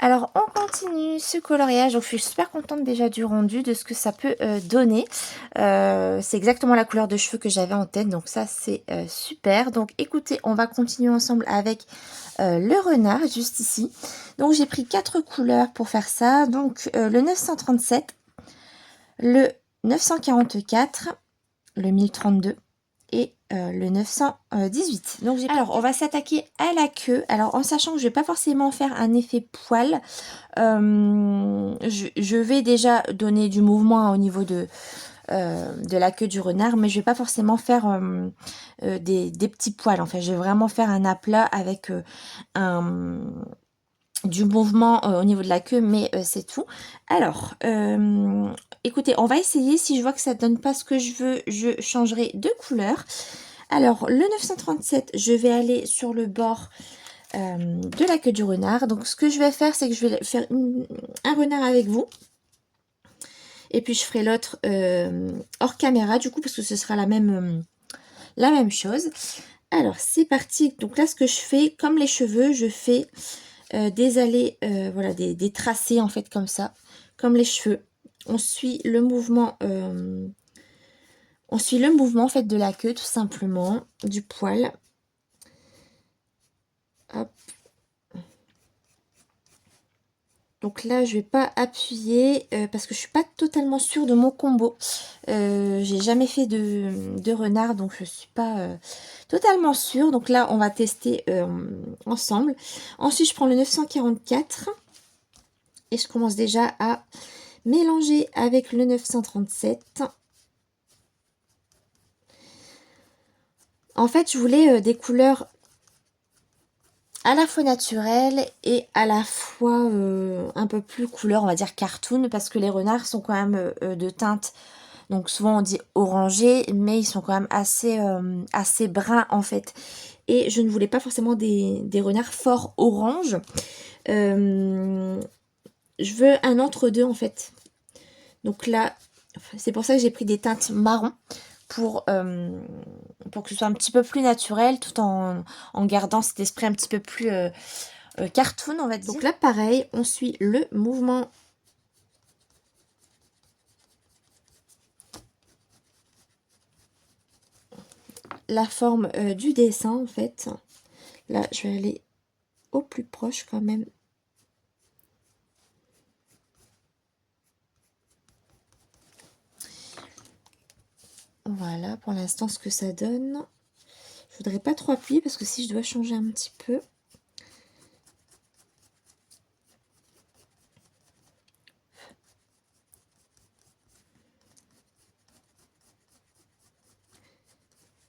Alors on continue ce coloriage, donc je suis super contente déjà du rendu, de ce que ça peut donner. C'est exactement la couleur de cheveux que j'avais en tête, donc ça c'est super. Donc écoutez, on va continuer ensemble avec le renard juste ici. Donc j'ai pris 4 couleurs pour faire ça, donc le 937, le 944, le 1032 et le 918. Donc alors on va s'attaquer à la queue. Alors en sachant que je vais pas forcément faire un effet poil, je vais déjà donner du mouvement au niveau de la queue du renard, mais je vais pas forcément faire des petits poils. En fait, je vais vraiment faire un aplat avec du mouvement au niveau de la queue, mais c'est tout. Alors, écoutez, on va essayer. Si je vois que ça donne pas ce que je veux, je changerai de couleur. Alors, le 937, je vais aller sur le bord de la queue du renard. Donc, ce que je vais faire, c'est que je vais faire un renard avec vous. Et puis, je ferai l'autre hors caméra, du coup, parce que ce sera la même chose. Alors, c'est parti. Donc là, ce que je fais, comme les cheveux, je fais des allées, voilà, des tracés, en fait, comme ça, comme les cheveux. On suit le mouvement, en fait, de la queue, tout simplement, du poil. Hop. Donc là, je vais pas appuyer parce que je suis pas totalement sûre de mon combo. J'ai jamais fait de renard, donc je suis pas totalement sûre. Donc là, on va tester ensemble. Ensuite, je prends le 944 et je commence déjà à mélanger avec le 937. En fait, je voulais des couleurs à la fois naturelles et à la fois un peu plus couleur, on va dire cartoon, parce que les renards sont quand même de teinte, donc souvent on dit orangé, mais ils sont quand même assez bruns en fait. Et je ne voulais pas forcément des renards fort orange. Je veux un entre-deux en fait. Donc là, c'est pour ça que j'ai pris des teintes marron pour que ce soit un petit peu plus naturel, tout en gardant cet esprit un petit peu plus cartoon, on va dire. Donc là, pareil, on suit le mouvement la forme du dessin, en fait. Là, je vais aller au plus proche quand même. Voilà, pour l'instant, ce que ça donne. Je voudrais pas trop appuyer parce que si je dois changer un petit peu...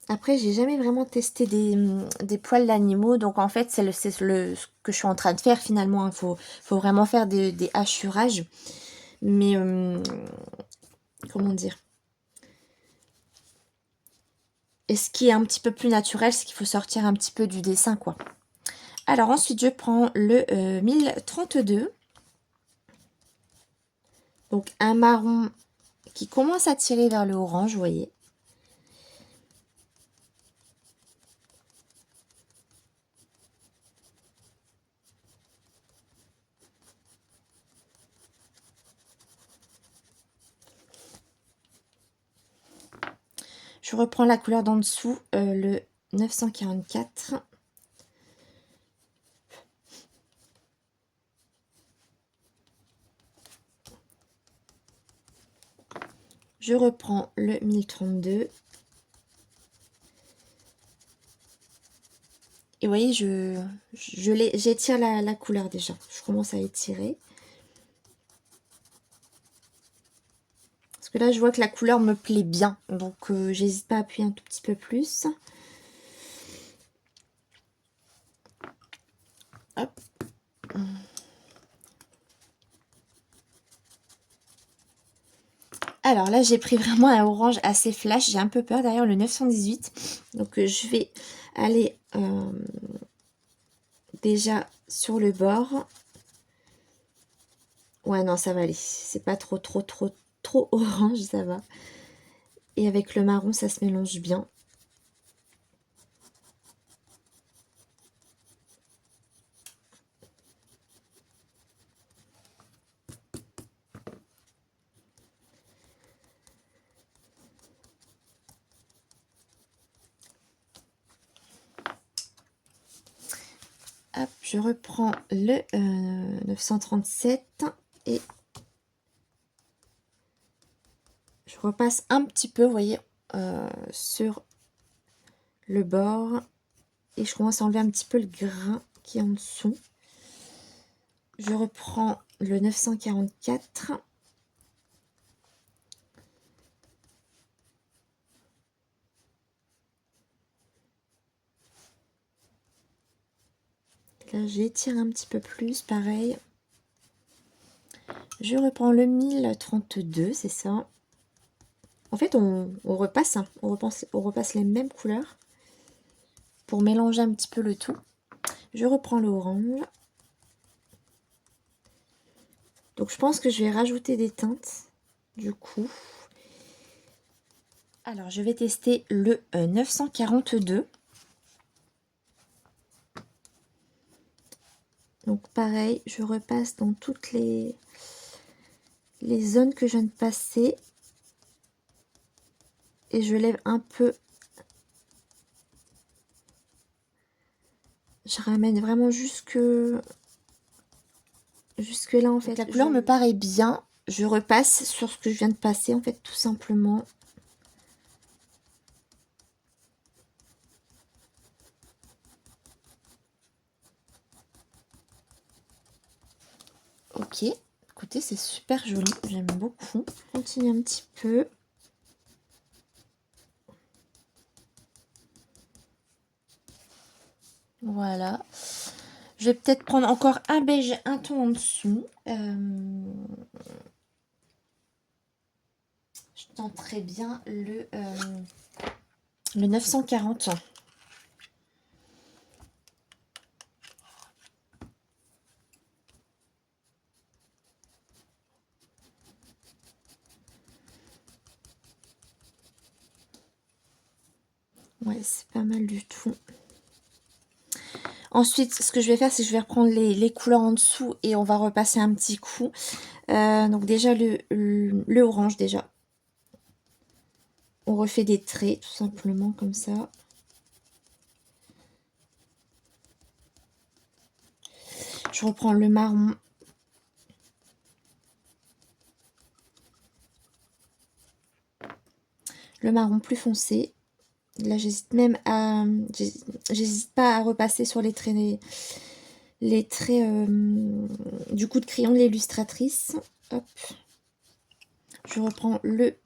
Après, j'ai jamais vraiment testé des poils d'animaux, donc en fait, c'est ce que je suis en train de faire finalement. Il faut vraiment faire des hachurages. Mais, comment dire? Et ce qui est un petit peu plus naturel, c'est qu'il faut sortir un petit peu du dessin, quoi. Alors ensuite, je prends le 1032. Donc un marron qui commence à tirer vers le orange, vous voyez. Je reprends la couleur d'en dessous, le 944. Je reprends le 1032. Et vous voyez, j'étire la couleur déjà. Je commence à étirer. Parce que là, je vois que la couleur me plaît bien. Donc, j'hésite pas à appuyer un tout petit peu plus. Hop. Alors là, j'ai pris vraiment un orange assez flash. J'ai un peu peur derrière le 918. Donc, je vais aller déjà sur le bord. Ouais, non, ça va aller. C'est pas trop orange, ça va. Et avec le marron, ça se mélange bien. Hop, je reprends le 937 et je repasse un petit peu, vous voyez, sur le bord. Et je commence à enlever un petit peu le grain qui est en dessous. Je reprends le 944. Là, j'étire un petit peu plus, pareil. Je reprends le 1032, c'est ça. En fait, on repasse, hein, on repasse les mêmes couleurs pour mélanger un petit peu le tout. Je reprends l'orange. Donc, je pense que je vais rajouter des teintes, du coup. Alors, je vais tester le 942. Donc, pareil, je repasse dans toutes les zones que je viens de passer. Et je lève un peu. Je ramène vraiment jusque là, en fait. Donc, la couleur me paraît bien. Je repasse sur ce que je viens de passer, en fait, tout simplement. Ok, écoutez, c'est super joli, j'aime beaucoup. Je continue un petit peu. Voilà. Je vais peut-être prendre encore un beige, un ton en dessous. Je tenterai bien le 940. Ouais, c'est pas mal du tout. Ensuite, ce que je vais faire, c'est que je vais reprendre les couleurs en dessous et on va repasser un petit coup. Donc déjà, le orange, déjà. On refait des traits, tout simplement, comme ça. Je reprends le marron. Le marron plus foncé. Là, j'hésite même à... J'hésite pas à repasser sur les traits du coup de crayon de l'illustratrice. Hop. Je reprends le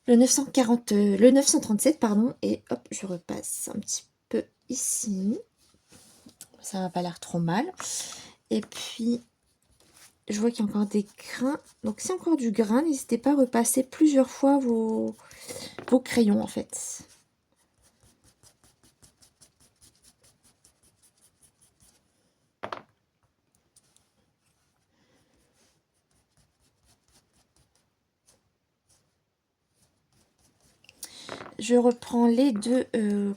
940, le 937, pardon, et hop, je repasse un petit peu ici. Ça va pas l'air trop mal. Et puis, je vois qu'il y a encore des grains. Donc, si encore du grain, n'hésitez pas à repasser plusieurs fois vos crayons, en fait. Je reprends les deux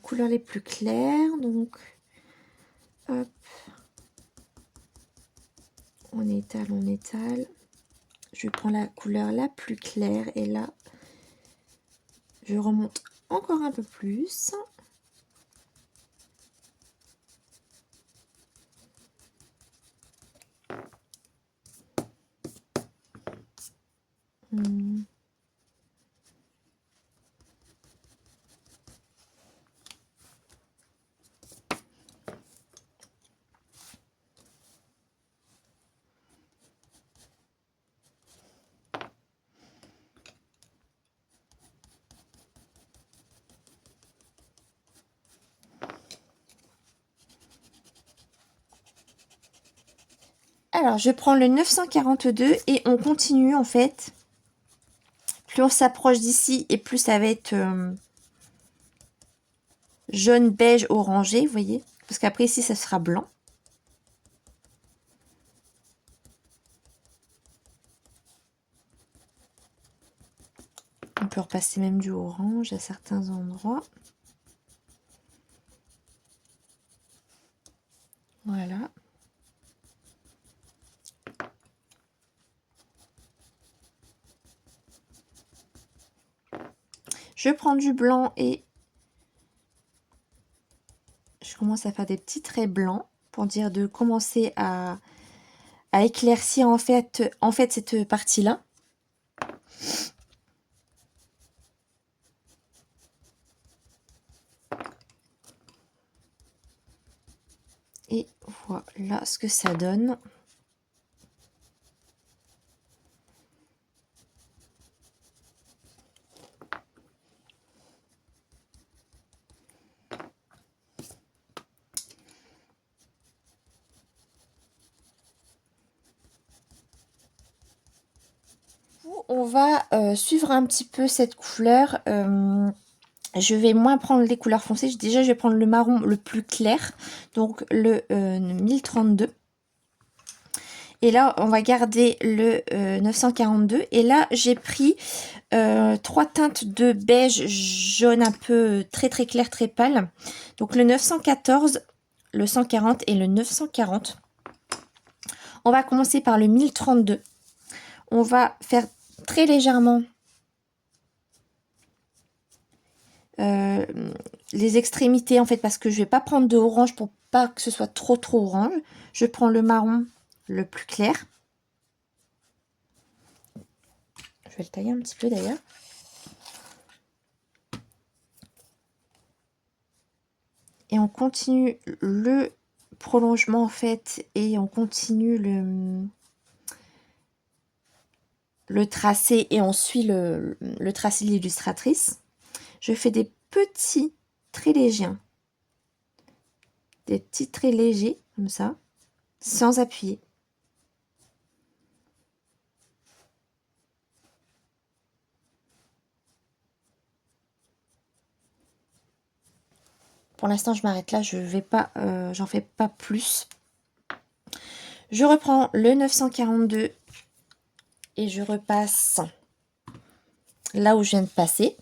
couleurs les plus claires. Donc, hop. On étale, on étale. Je prends la couleur la plus claire et là, je remonte encore un peu plus. Alors, je prends le 942 et on continue en fait. Plus on s'approche d'ici et plus ça va être jaune, beige, orangé, vous voyez. Parce qu'après ici, ça sera blanc. On peut repasser même du orange à certains endroits. Voilà. Je prends du blanc et je commence à faire des petits traits blancs pour dire de commencer à éclaircir en fait cette partie-là. Et voilà ce que ça donne. On va suivre un petit peu cette couleur. Je vais moins prendre les couleurs foncées. Déjà, je vais prendre le marron le plus clair, donc le 1032. Et là, on va garder le 942. Et là, j'ai pris 3 teintes de beige jaune un peu très très clair, très pâle. Donc le 914, le 140 et le 940. On va commencer par le 1032. On va faire très légèrement les extrémités en fait, parce que je vais pas prendre de orange pour pas que ce soit trop orange. Je prends le marron le plus clair. Je vais le tailler un petit peu d'ailleurs. Et on continue le prolongement en fait, et on continue le tracé, et on suit le tracé de l'illustratrice. Je fais des petits traits légers, hein. Des petits traits légers comme ça, sans appuyer. Pour l'instant, je m'arrête là, je vais pas, j'en fais pas plus. Je reprends le 942 et je repasse là où je viens de passer.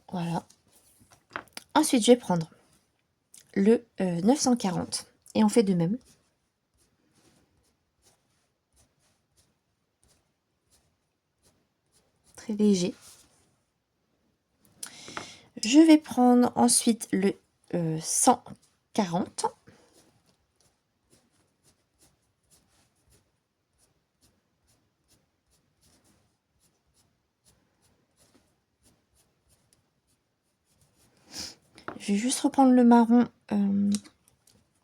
Voilà. Ensuite, je vais prendre le 940 et on fait de même. Très léger. Je vais prendre ensuite le 140. Je vais juste reprendre le marron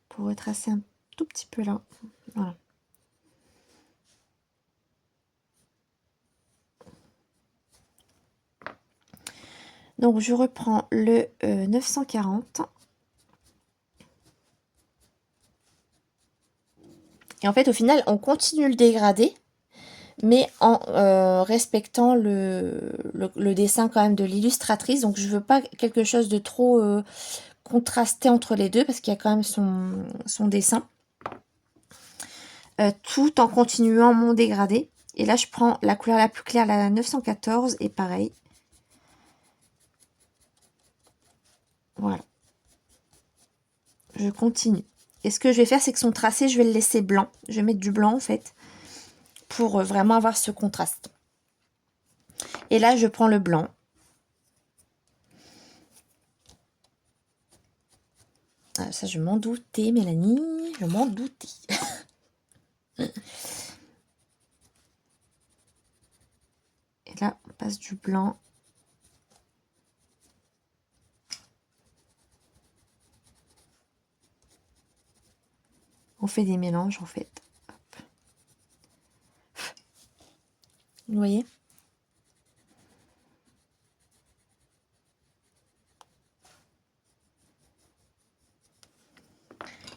pour retracer un tout petit peu là. Voilà. Donc je reprends le 940. Et en fait, au final, on continue le dégradé, mais en respectant le dessin quand même de l'illustratrice. Donc je veux pas quelque chose de trop contrasté entre les deux, parce qu'il y a quand même son dessin. Tout en continuant mon dégradé. Et là, je prends la couleur la plus claire, la 914, et pareil. Voilà. Je continue. Et ce que je vais faire, c'est que son tracé, je vais le laisser blanc. Je vais mettre du blanc, en fait, pour vraiment avoir ce contraste. Et là, je prends le blanc. Ah, ça, je m'en doutais, Mélanie. Je m'en doutais. Et là, on passe du blanc. On fait des mélanges, en fait. Hop. Vous voyez?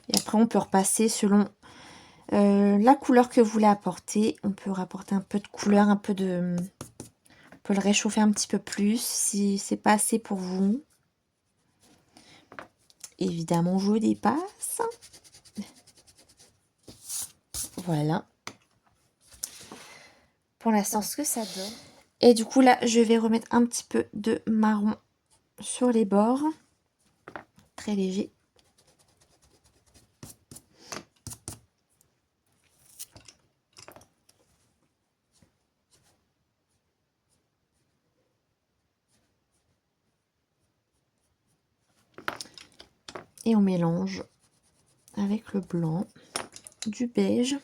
Et après, on peut repasser selon la couleur que vous voulez apporter. On peut rapporter un peu de couleur, un peu de... On peut le réchauffer un petit peu plus si c'est pas assez pour vous. Évidemment, je dépasse. Voilà. Pour l'instant, ce que ça donne. Et du coup, là, je vais remettre un petit peu de marron sur les bords. Très léger. Et on mélange avec le blanc. du beige.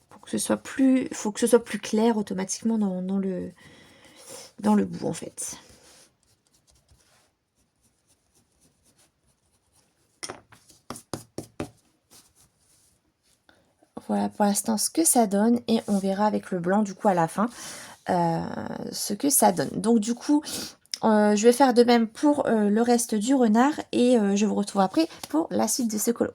Pour que ce soit plus, faut que ce soit plus clair automatiquement dans le bout en fait. Voilà pour l'instant ce que ça donne et on verra avec le blanc du coup à la fin ce que ça donne. Donc du coup je vais faire de même pour le reste du renard et je vous retrouve après pour la suite de ce colo.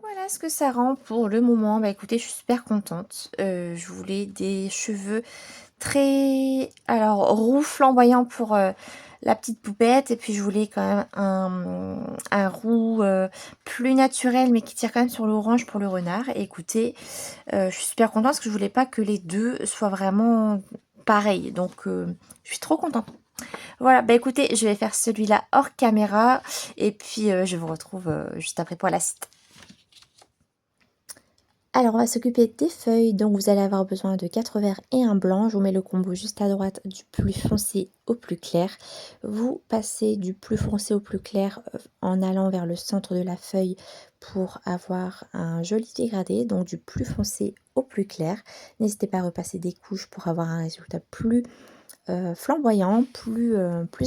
Voilà ce que ça rend pour le moment. Bah écoutez, je suis super contente. Je voulais des cheveux très alors roux flamboyant pour la petite poupette, et puis je voulais quand même un roux plus naturel mais qui tire quand même sur l'orange pour le renard. Et écoutez, je suis super contente parce que je voulais pas que les deux soient vraiment pareils, donc je suis trop contente. Voilà, bah écoutez, je vais faire celui-là hors caméra et puis je vous retrouve juste après pour la suite. Alors, on va s'occuper des feuilles. Donc, vous allez avoir besoin de 4 verts et un blanc. Je vous mets le combo juste à droite du plus foncé au plus clair. Vous passez du plus foncé au plus clair en allant vers le centre de la feuille pour avoir un joli dégradé. Donc, du plus foncé au plus clair. N'hésitez pas à repasser des couches pour avoir un résultat plus flamboyant, plus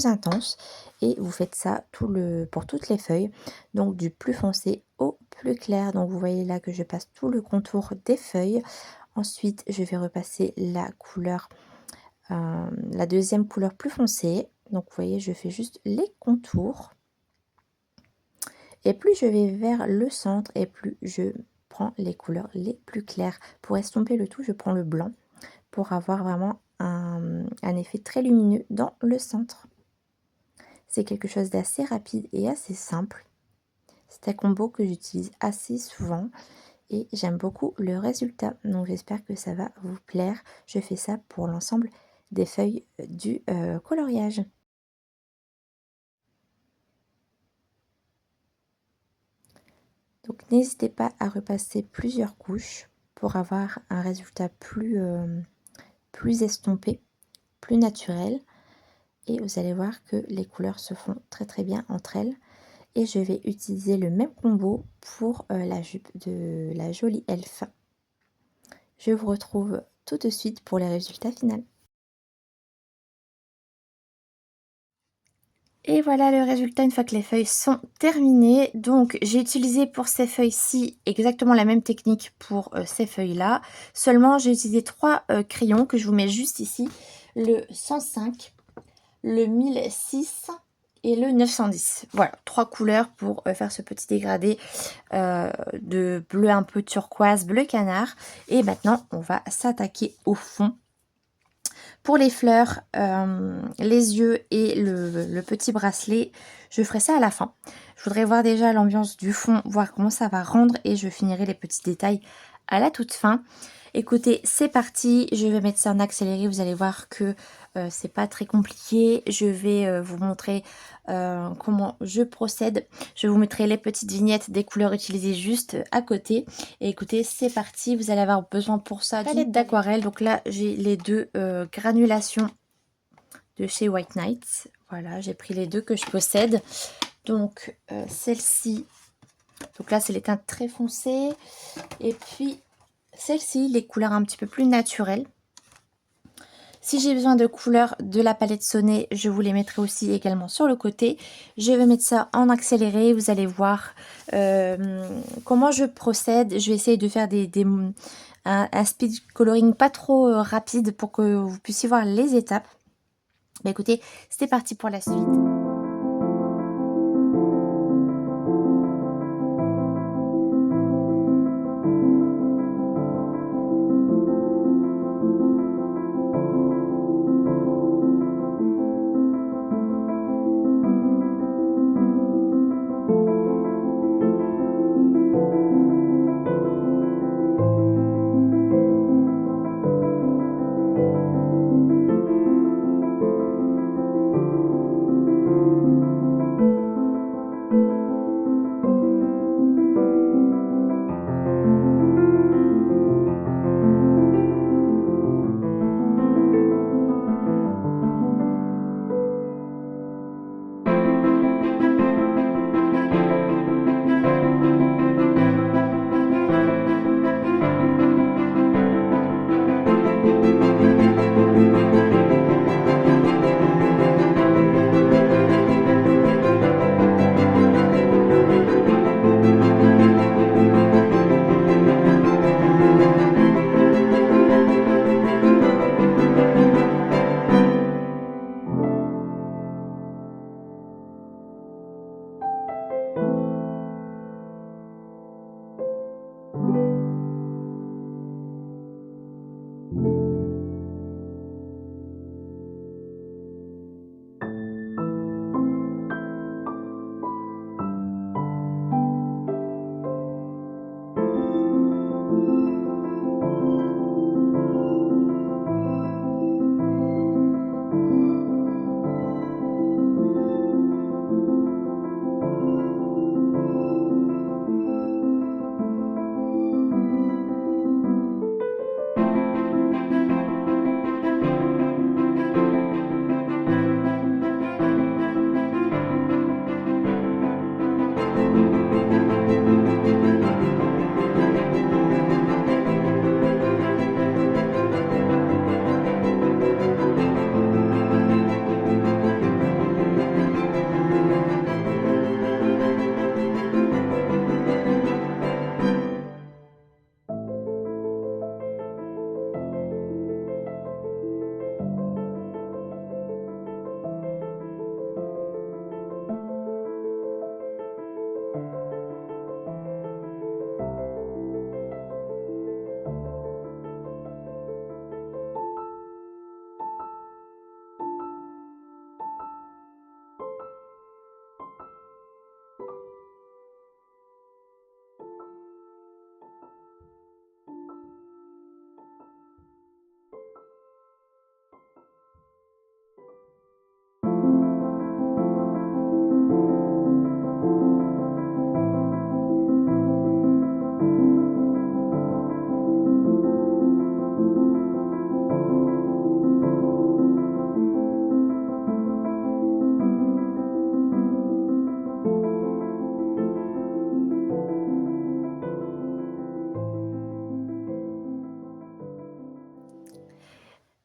intense, et vous faites ça pour toutes les feuilles, donc du plus foncé au plus clair. Donc vous voyez là que je passe tout le contour des feuilles. Ensuite je vais repasser la couleur, la deuxième couleur plus foncée. Donc vous voyez, je fais juste les contours, et plus je vais vers le centre et plus je prends les couleurs les plus claires. Pour estomper le tout, je prends le blanc pour avoir vraiment un effet très lumineux dans le centre. C'est quelque chose d'assez rapide et assez simple. C'est un combo que j'utilise assez souvent et j'aime beaucoup le résultat. Donc j'espère que ça va vous plaire. Je fais ça pour l'ensemble des feuilles du coloriage. Donc n'hésitez pas à repasser plusieurs couches pour avoir un résultat plus estompé, plus naturel. Et vous allez voir que les couleurs se font très très bien entre elles. Et je vais utiliser le même combo pour la jupe de la jolie elfe. Je vous retrouve tout de suite pour les résultats finaux. Et voilà le résultat une fois que les feuilles sont terminées. Donc j'ai utilisé pour ces feuilles-ci exactement la même technique pour ces feuilles-là. Seulement j'ai utilisé 3 crayons que je vous mets juste ici. Le 105, le 1006 et le 910. Voilà, 3 couleurs pour faire ce petit dégradé de bleu un peu turquoise, bleu canard. Et maintenant, on va s'attaquer au fond. Pour les fleurs, les yeux et le petit bracelet, je ferai ça à la fin. Je voudrais voir déjà l'ambiance du fond, voir comment ça va rendre, et je finirai les petits détails à la toute fin. Écoutez, c'est parti, je vais mettre ça en accéléré, vous allez voir que c'est pas très compliqué. Je vais vous montrer comment je procède. Je vous mettrai les petites vignettes des couleurs utilisées juste à côté. Et écoutez, c'est parti, vous allez avoir besoin pour ça d'une palette d'aquarelle. Donc là, j'ai les deux granulations de chez White Night. Voilà, j'ai pris les deux que je possède. Donc celle-ci, donc là c'est les teintes très foncées. Et puis celle-ci, les couleurs un petit peu plus naturelles. Si j'ai besoin de couleurs de la palette Sonet, je vous les mettrai aussi également sur le côté. Je vais mettre ça en accéléré. Vous allez voir comment je procède. Je vais essayer de faire un speed coloring pas trop rapide pour que vous puissiez voir les étapes. Bah écoutez, c'est parti pour la suite.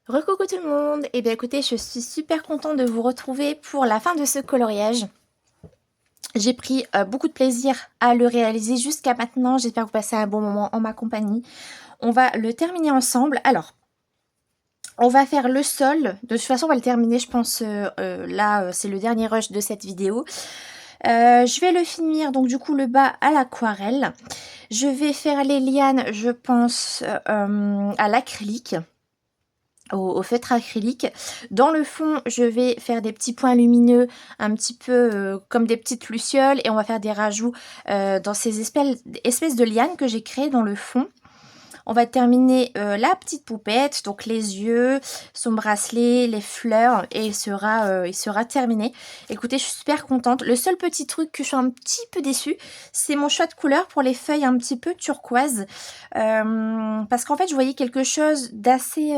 Recoucou tout le monde. Et bien écoutez, je suis super contente de vous retrouver pour la fin de ce coloriage. J'ai pris beaucoup de plaisir à le réaliser jusqu'à maintenant. J'espère que vous passez un bon moment en ma compagnie. On va le terminer ensemble. Alors, on va faire le sol. De toute façon, on va le terminer, je pense, là, c'est le dernier rush de cette vidéo. Je vais le finir, donc du coup, le bas à l'aquarelle. Je vais faire les lianes, je pense, à l'acrylique. Au feutre acrylique. Dans le fond, je vais faire des petits points lumineux, un petit peu comme des petites lucioles, et on va faire des rajouts dans ces espèces de lianes que j'ai créées dans le fond. On va terminer la petite poupette, donc les yeux, son bracelet, les fleurs, et il sera terminé. Écoutez, je suis super contente. Le seul petit truc que je suis un petit peu déçue, c'est mon choix de couleur pour les feuilles un petit peu turquoise. Parce qu'en fait, je voyais quelque chose d'assez...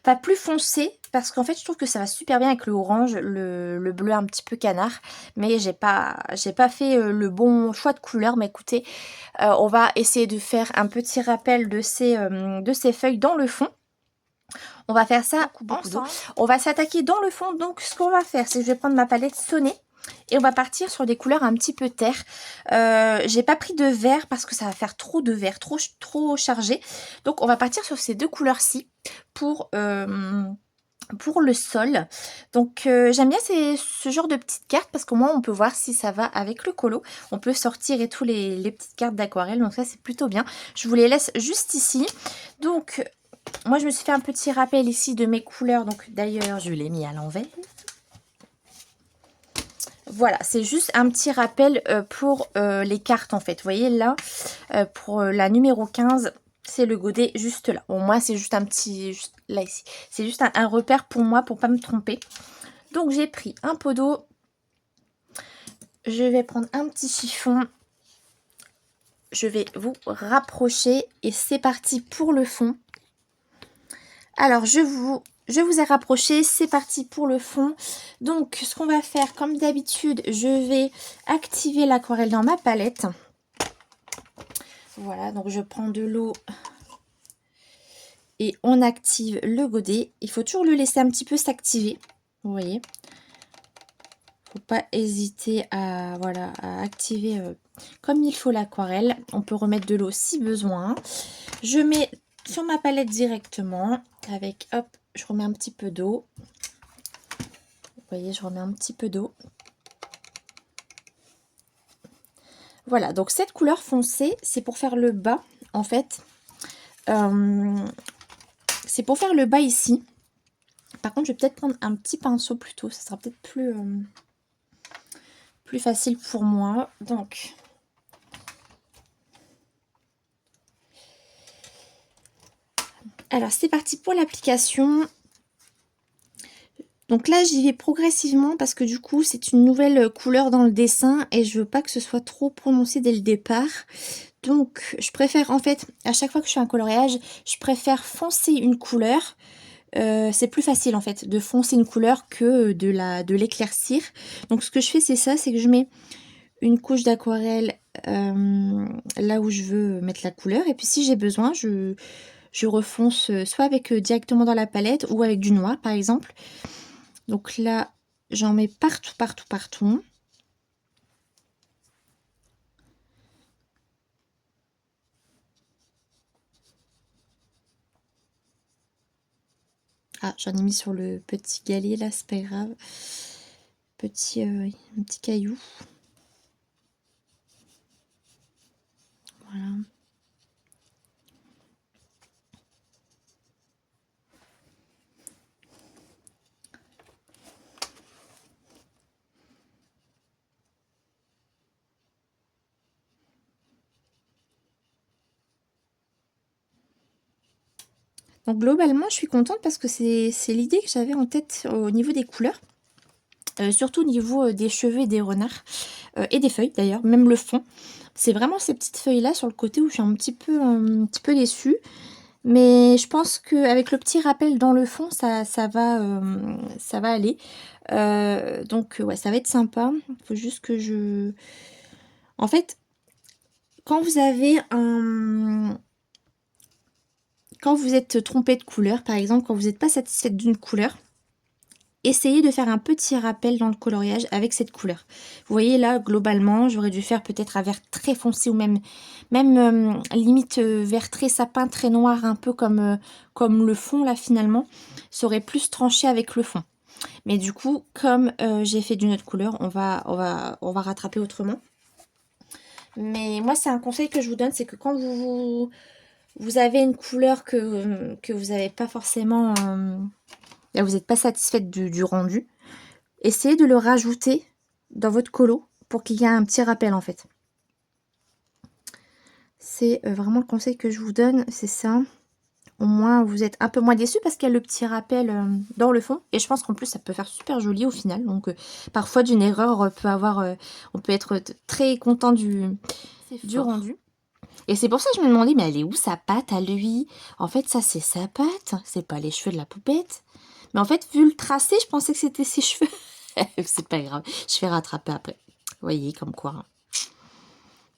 pas plus foncé, parce qu'en fait, je trouve que ça va super bien avec le orange, le bleu un petit peu canard. Mais j'ai pas fait le bon choix de couleur, mais écoutez... on va essayer de faire un petit rappel de ces feuilles dans le fond. On va faire ça ensemble. On va s'attaquer dans le fond. Donc, ce qu'on va faire, c'est que je vais prendre ma palette Sonnet. Et on va partir sur des couleurs un petit peu terre. J'ai pas pris de vert parce que ça va faire trop de vert, trop chargé. Donc, on va partir sur ces deux couleurs-ci pour le sol. Donc j'aime bien ce genre de petites cartes parce qu'au moins on peut voir si ça va avec le colo. On peut sortir et tout les petites cartes d'aquarelle, donc ça c'est plutôt bien. Je vous les laisse juste ici. Donc moi je me suis fait un petit rappel ici de mes couleurs, donc d'ailleurs je l'ai mis à l'envers. Voilà, c'est juste un petit rappel pour les cartes en fait. Vous voyez là, pour la numéro 15, c'est le godet juste là. Bon, moi, c'est juste un petit... Juste là, ici. C'est juste un repère pour moi, pour pas me tromper. Donc, j'ai pris un pot d'eau. Je vais prendre un petit chiffon. Je vais vous rapprocher. Et c'est parti pour le fond. Alors, je vous ai rapproché. C'est parti pour le fond. Donc, ce qu'on va faire, comme d'habitude, je vais activer l'aquarelle dans ma palette. Voilà, donc je prends de l'eau et on active le godet. Il faut toujours le laisser un petit peu s'activer, vous voyez. Faut pas hésiter à, voilà, à activer comme il faut l'aquarelle. On peut remettre de l'eau si besoin. Je mets sur ma palette directement avec, hop, je remets un petit peu d'eau. Vous voyez, je remets un petit peu d'eau. Voilà, donc cette couleur foncée, c'est pour faire le bas, en fait. C'est pour faire le bas ici. Par contre, je vais peut-être prendre un petit pinceau plutôt. Ça sera peut-être plus facile pour moi. Donc, alors c'est parti pour l'application. Donc là, j'y vais progressivement parce que du coup, c'est une nouvelle couleur dans le dessin et je veux pas que ce soit trop prononcé dès le départ. Donc, je préfère en fait, à chaque fois que je fais un coloriage, je préfère foncer une couleur. C'est plus facile en fait de foncer une couleur que de l'éclaircir. Donc, ce que je fais, c'est ça, c'est que je mets une couche d'aquarelle là où je veux mettre la couleur. Et puis, si j'ai besoin, je refonce soit avec directement dans la palette ou avec du noir, par exemple. Donc là, j'en mets partout, partout, partout. Ah, j'en ai mis sur le petit galet, là, c'est pas grave. Un petit caillou. Voilà. Donc globalement, je suis contente parce que c'est l'idée que j'avais en tête au niveau des couleurs. Surtout au niveau des cheveux et des renards. Et des feuilles d'ailleurs, même le fond. C'est vraiment ces petites feuilles-là sur le côté où je suis un petit peu déçue. Mais je pense qu'avec le petit rappel dans le fond, ça va aller. Donc ouais, ça va être sympa. Il faut juste que je... En fait, quand vous avez quand vous êtes trompé de couleur, par exemple, quand vous n'êtes pas satisfaite d'une couleur, essayez de faire un petit rappel dans le coloriage avec cette couleur. Vous voyez là, globalement, j'aurais dû faire peut-être un vert très foncé ou même limite vert très sapin, très noir, un peu comme le fond là finalement. Ça aurait plus tranché avec le fond. Mais du coup, comme j'ai fait d'une autre couleur, on va rattraper autrement. Mais moi, c'est un conseil que je vous donne, c'est que quand vous avez une couleur que vous n'avez pas forcément... vous n'êtes pas satisfaite du rendu, essayez de le rajouter dans votre colo pour qu'il y ait un petit rappel en fait. C'est vraiment le conseil que je vous donne, c'est ça. Au moins, vous êtes un peu moins déçus parce qu'il y a le petit rappel dans le fond. Et je pense qu'en plus, ça peut faire super joli au final. Donc, parfois, d'une erreur, on peut être très content du rendu. Et c'est pour ça que je me demandais, mais elle est où sa patte à lui? En fait, ça, c'est sa patte. C'est pas les cheveux de la poupette. Mais en fait, vu le tracé, je pensais que c'était ses cheveux. C'est pas grave. Je vais rattraper après. Vous voyez, comme quoi. Hein.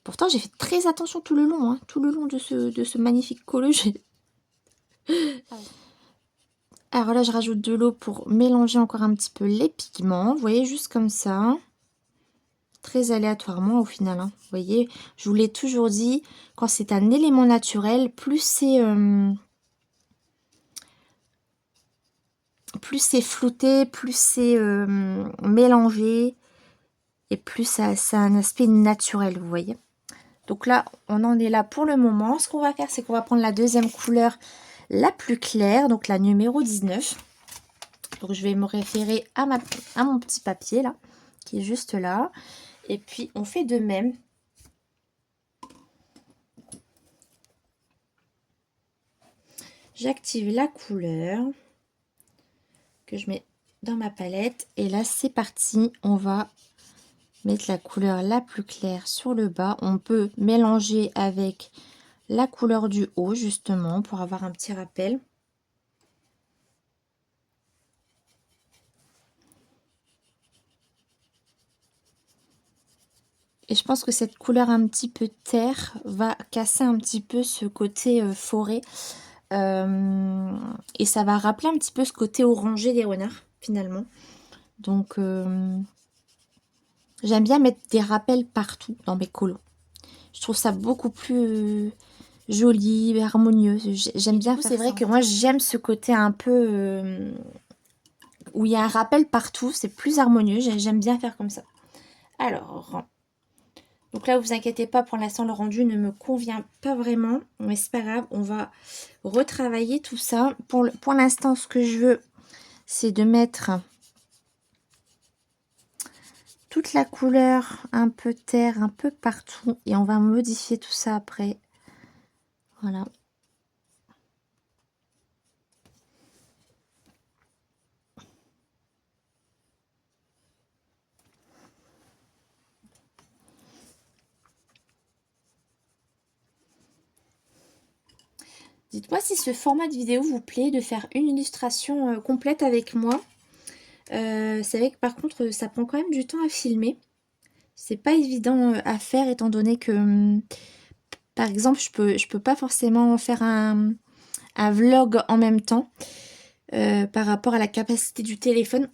Pourtant, j'ai fait très attention tout le long. Hein. Tout le long de ce magnifique colo. Alors là, je rajoute de l'eau pour mélanger encore un petit peu les pigments. Vous voyez, juste comme ça. Très aléatoirement au final. Hein. Vous voyez, je vous l'ai toujours dit, quand c'est un élément naturel, plus c'est flouté, plus c'est mélangé et plus ça a un aspect naturel, vous voyez. Donc là, on en est là pour le moment. Ce qu'on va faire, c'est qu'on va prendre la deuxième couleur la plus claire, donc la numéro 19. Donc je vais me référer à mon petit papier là, qui est juste là. Et puis on fait de même. J'active la couleur que je mets dans ma palette. Et là, c'est parti. On va mettre la couleur la plus claire sur le bas. On peut mélanger avec la couleur du haut, justement, pour avoir un petit rappel. Et je pense que cette couleur un petit peu terre va casser un petit peu ce côté forêt. Et ça va rappeler un petit peu ce côté orangé des renards, finalement. Donc, j'aime bien mettre des rappels partout dans mes colos. Je trouve ça beaucoup plus joli, harmonieux. J'aime bien faire ça. C'est vrai que moi, j'aime ce côté un peu... où il y a un rappel partout. C'est plus harmonieux. J'aime bien faire comme ça. Alors... Donc là, vous inquiétez pas, pour l'instant, le rendu ne me convient pas vraiment. Mais c'est pas grave, on va retravailler tout ça. Pour l'instant, ce que je veux, c'est de mettre toute la couleur un peu terre, un peu partout. Et on va modifier tout ça après. Voilà. Dites-moi si ce format de vidéo vous plaît, de faire une illustration complète avec moi. C'est vrai que par contre, ça prend quand même du temps à filmer. C'est pas évident à faire étant donné que, par exemple, je peux pas forcément faire un vlog en même temps par rapport à la capacité du téléphone.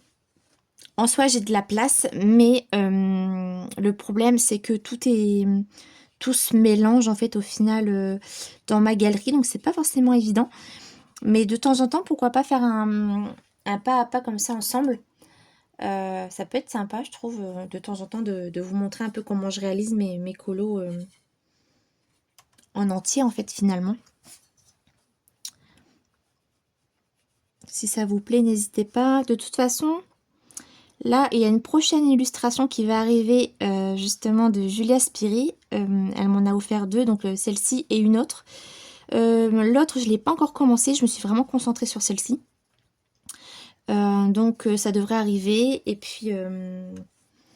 En soi, j'ai de la place, mais le problème, c'est que tout se mélange en fait au final dans ma galerie, donc c'est pas forcément évident. Mais de temps en temps, pourquoi pas faire un pas à pas comme ça ensemble. Ça peut être sympa, je trouve, de temps en temps, de vous montrer un peu comment je réalise mes colos en entier, en fait, finalement. Si ça vous plaît, n'hésitez pas. De toute façon, là, il y a une prochaine illustration qui va arriver, justement, de Julia Spiri. Elle m'en a offert deux, donc celle-ci et une autre. L'autre, je ne l'ai pas encore commencé, je me suis vraiment concentrée sur celle-ci. Donc ça devrait arriver et puis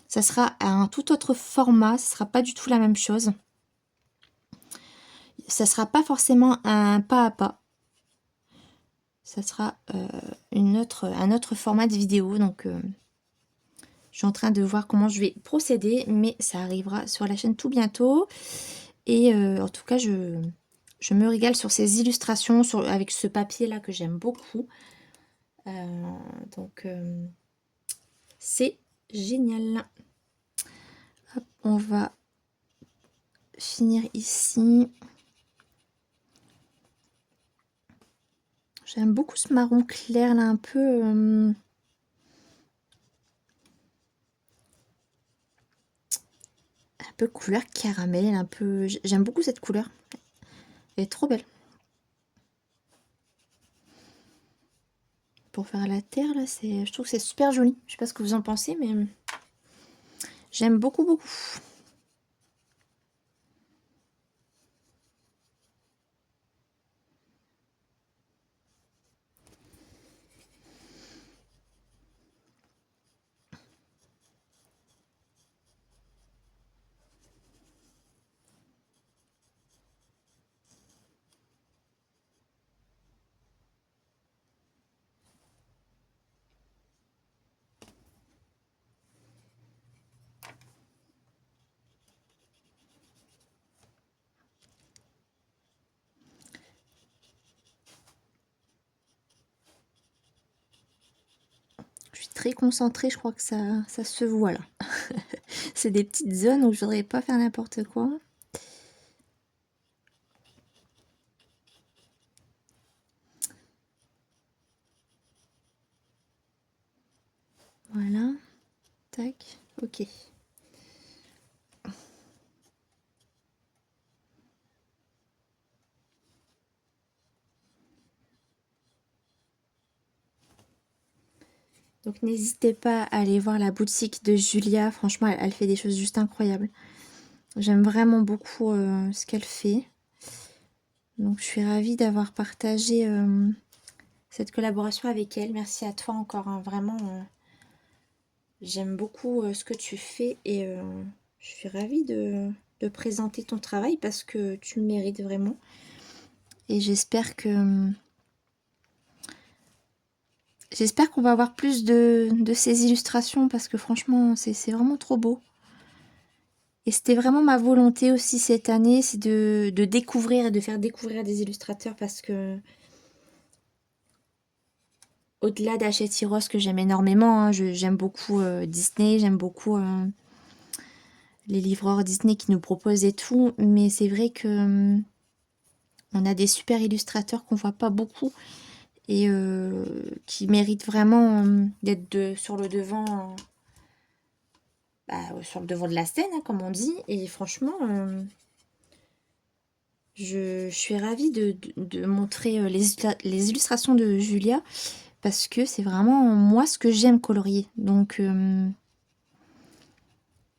ça sera un tout autre format, ce sera pas du tout la même chose. Ça sera pas forcément un pas à pas. Ça sera un autre format de vidéo. Donc je suis en train de voir comment je vais procéder, mais ça arrivera sur la chaîne tout bientôt. Et en tout cas, je Je me régale sur ces illustrations, avec ce papier-là que j'aime beaucoup. Donc, c'est génial. Hop, on va finir ici. J'aime beaucoup ce marron clair, là, un peu couleur caramel, un peu... J'aime beaucoup cette couleur. Elle est trop belle. Pour faire la terre, là, je trouve que c'est super joli. Je sais pas ce que vous en pensez, mais j'aime beaucoup, beaucoup. Je suis très concentrée, je crois que ça se voit là. C'est des petites zones où je voudrais pas faire n'importe quoi. Voilà. Tac. Ok. Donc n'hésitez pas à aller voir la boutique de Julia. Franchement, elle fait des choses juste incroyables. J'aime vraiment beaucoup ce qu'elle fait. Donc je suis ravie d'avoir partagé cette collaboration avec elle. Merci à toi encore, hein, vraiment. J'aime beaucoup ce que tu fais et je suis ravie de présenter ton travail parce que tu le mérites vraiment. Et j'espère qu'on va avoir plus de ces illustrations parce que franchement, c'est vraiment trop beau. Et c'était vraiment ma volonté aussi cette année, c'est de découvrir et de faire découvrir des illustrateurs parce que au-delà d'Hachette Heroes que j'aime énormément, hein, j'aime beaucoup Disney, j'aime beaucoup les livreurs Disney qui nous proposent et tout, mais c'est vrai que on a des super illustrateurs qu'on voit pas beaucoup et qui méritent vraiment d'être sur le devant, sur le devant de la scène, hein, comme on dit. Et franchement, je suis ravie de montrer les illustrations de Julia parce que c'est vraiment moi ce que j'aime colorier. Donc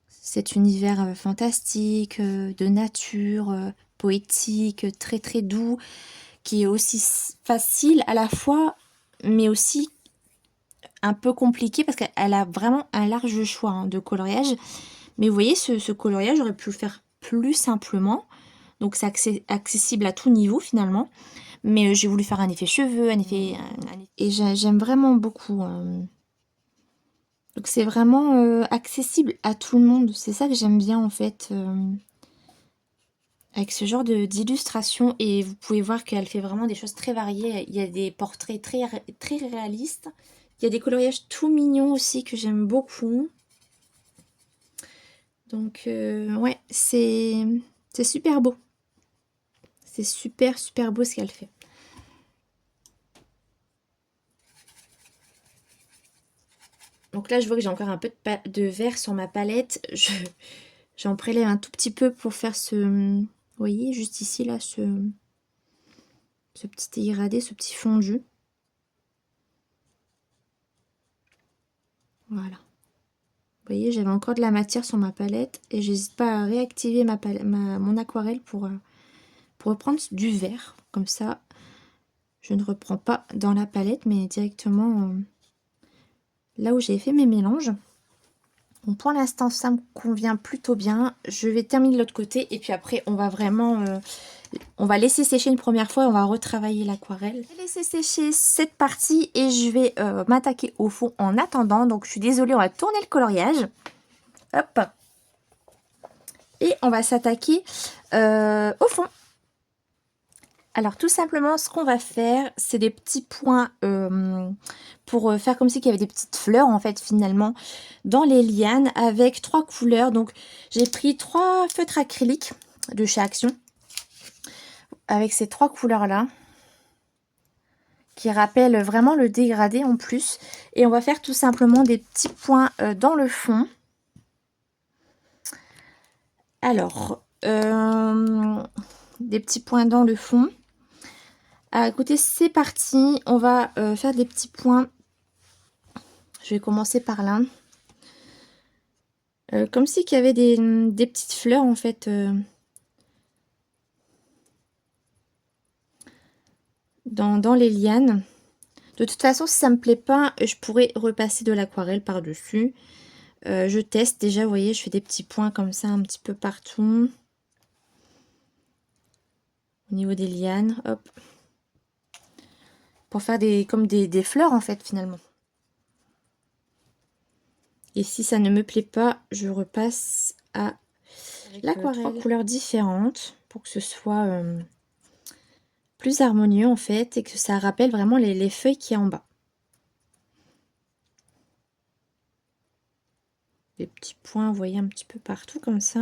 cet univers fantastique, de nature, poétique, très très doux, qui est aussi facile à la fois, mais aussi un peu compliqué parce qu'elle a vraiment un large choix hein, de coloriage. Mais vous voyez, ce coloriage, j'aurais pu le faire plus simplement. Donc c'est accessible à tout niveau finalement. Mais j'ai voulu faire un effet cheveux, un effet... Et j'aime vraiment beaucoup. Donc c'est vraiment accessible à tout le monde. C'est ça que j'aime bien en fait. Avec ce genre d'illustration. Et vous pouvez voir qu'elle fait vraiment des choses très variées. Il y a des portraits très, très réalistes. Il y a des coloriages tout mignons aussi que j'aime beaucoup. Donc ouais, c'est super beau. C'est super super beau ce qu'elle fait. Donc là je vois que j'ai encore un peu de vert sur ma palette. J'en prélève un tout petit peu pour faire ce... Vous voyez juste ici là ce petit dégradé, ce petit fondu. Voilà. Vous voyez, j'avais encore de la matière sur ma palette et j'hésite pas à réactiver mon aquarelle pour reprendre du vert. Comme ça, je ne reprends pas dans la palette, mais directement là où j'ai fait mes mélanges. Bon, pour l'instant, ça me convient plutôt bien. Je vais terminer de l'autre côté et puis après, on va vraiment... on va laisser sécher une première fois et on va retravailler l'aquarelle. Je vais laisser sécher cette partie et je vais m'attaquer au fond en attendant. Donc, je suis désolée, on va tourner le coloriage. Hop. Et on va s'attaquer au fond. Alors tout simplement, ce qu'on va faire, c'est des petits points pour faire comme si qu'il y avait des petites fleurs en fait finalement dans les lianes avec 3 couleurs. Donc j'ai pris 3 feutres acryliques de chez Action avec ces 3 couleurs là qui rappellent vraiment le dégradé en plus. Et on va faire tout simplement des petits points dans le fond. Alors, des petits points dans le fond. À côté, c'est parti. On va faire des petits points. Je vais commencer par là. Comme si qu'il y avait des petites fleurs en fait. Dans les lianes. De toute façon, si ça me plaît pas, je pourrais repasser de l'aquarelle par-dessus. Je teste déjà, vous voyez, je fais des petits points comme ça un petit peu partout. Au niveau des lianes, hop. Pour faire comme des fleurs en fait finalement. Et si ça ne me plaît pas, je repasse à l'aquarelle. 3 couleurs différentes pour que ce soit plus harmonieux en fait et que ça rappelle vraiment les feuilles qui y a en bas. Des petits points, vous voyez, un petit peu partout comme ça.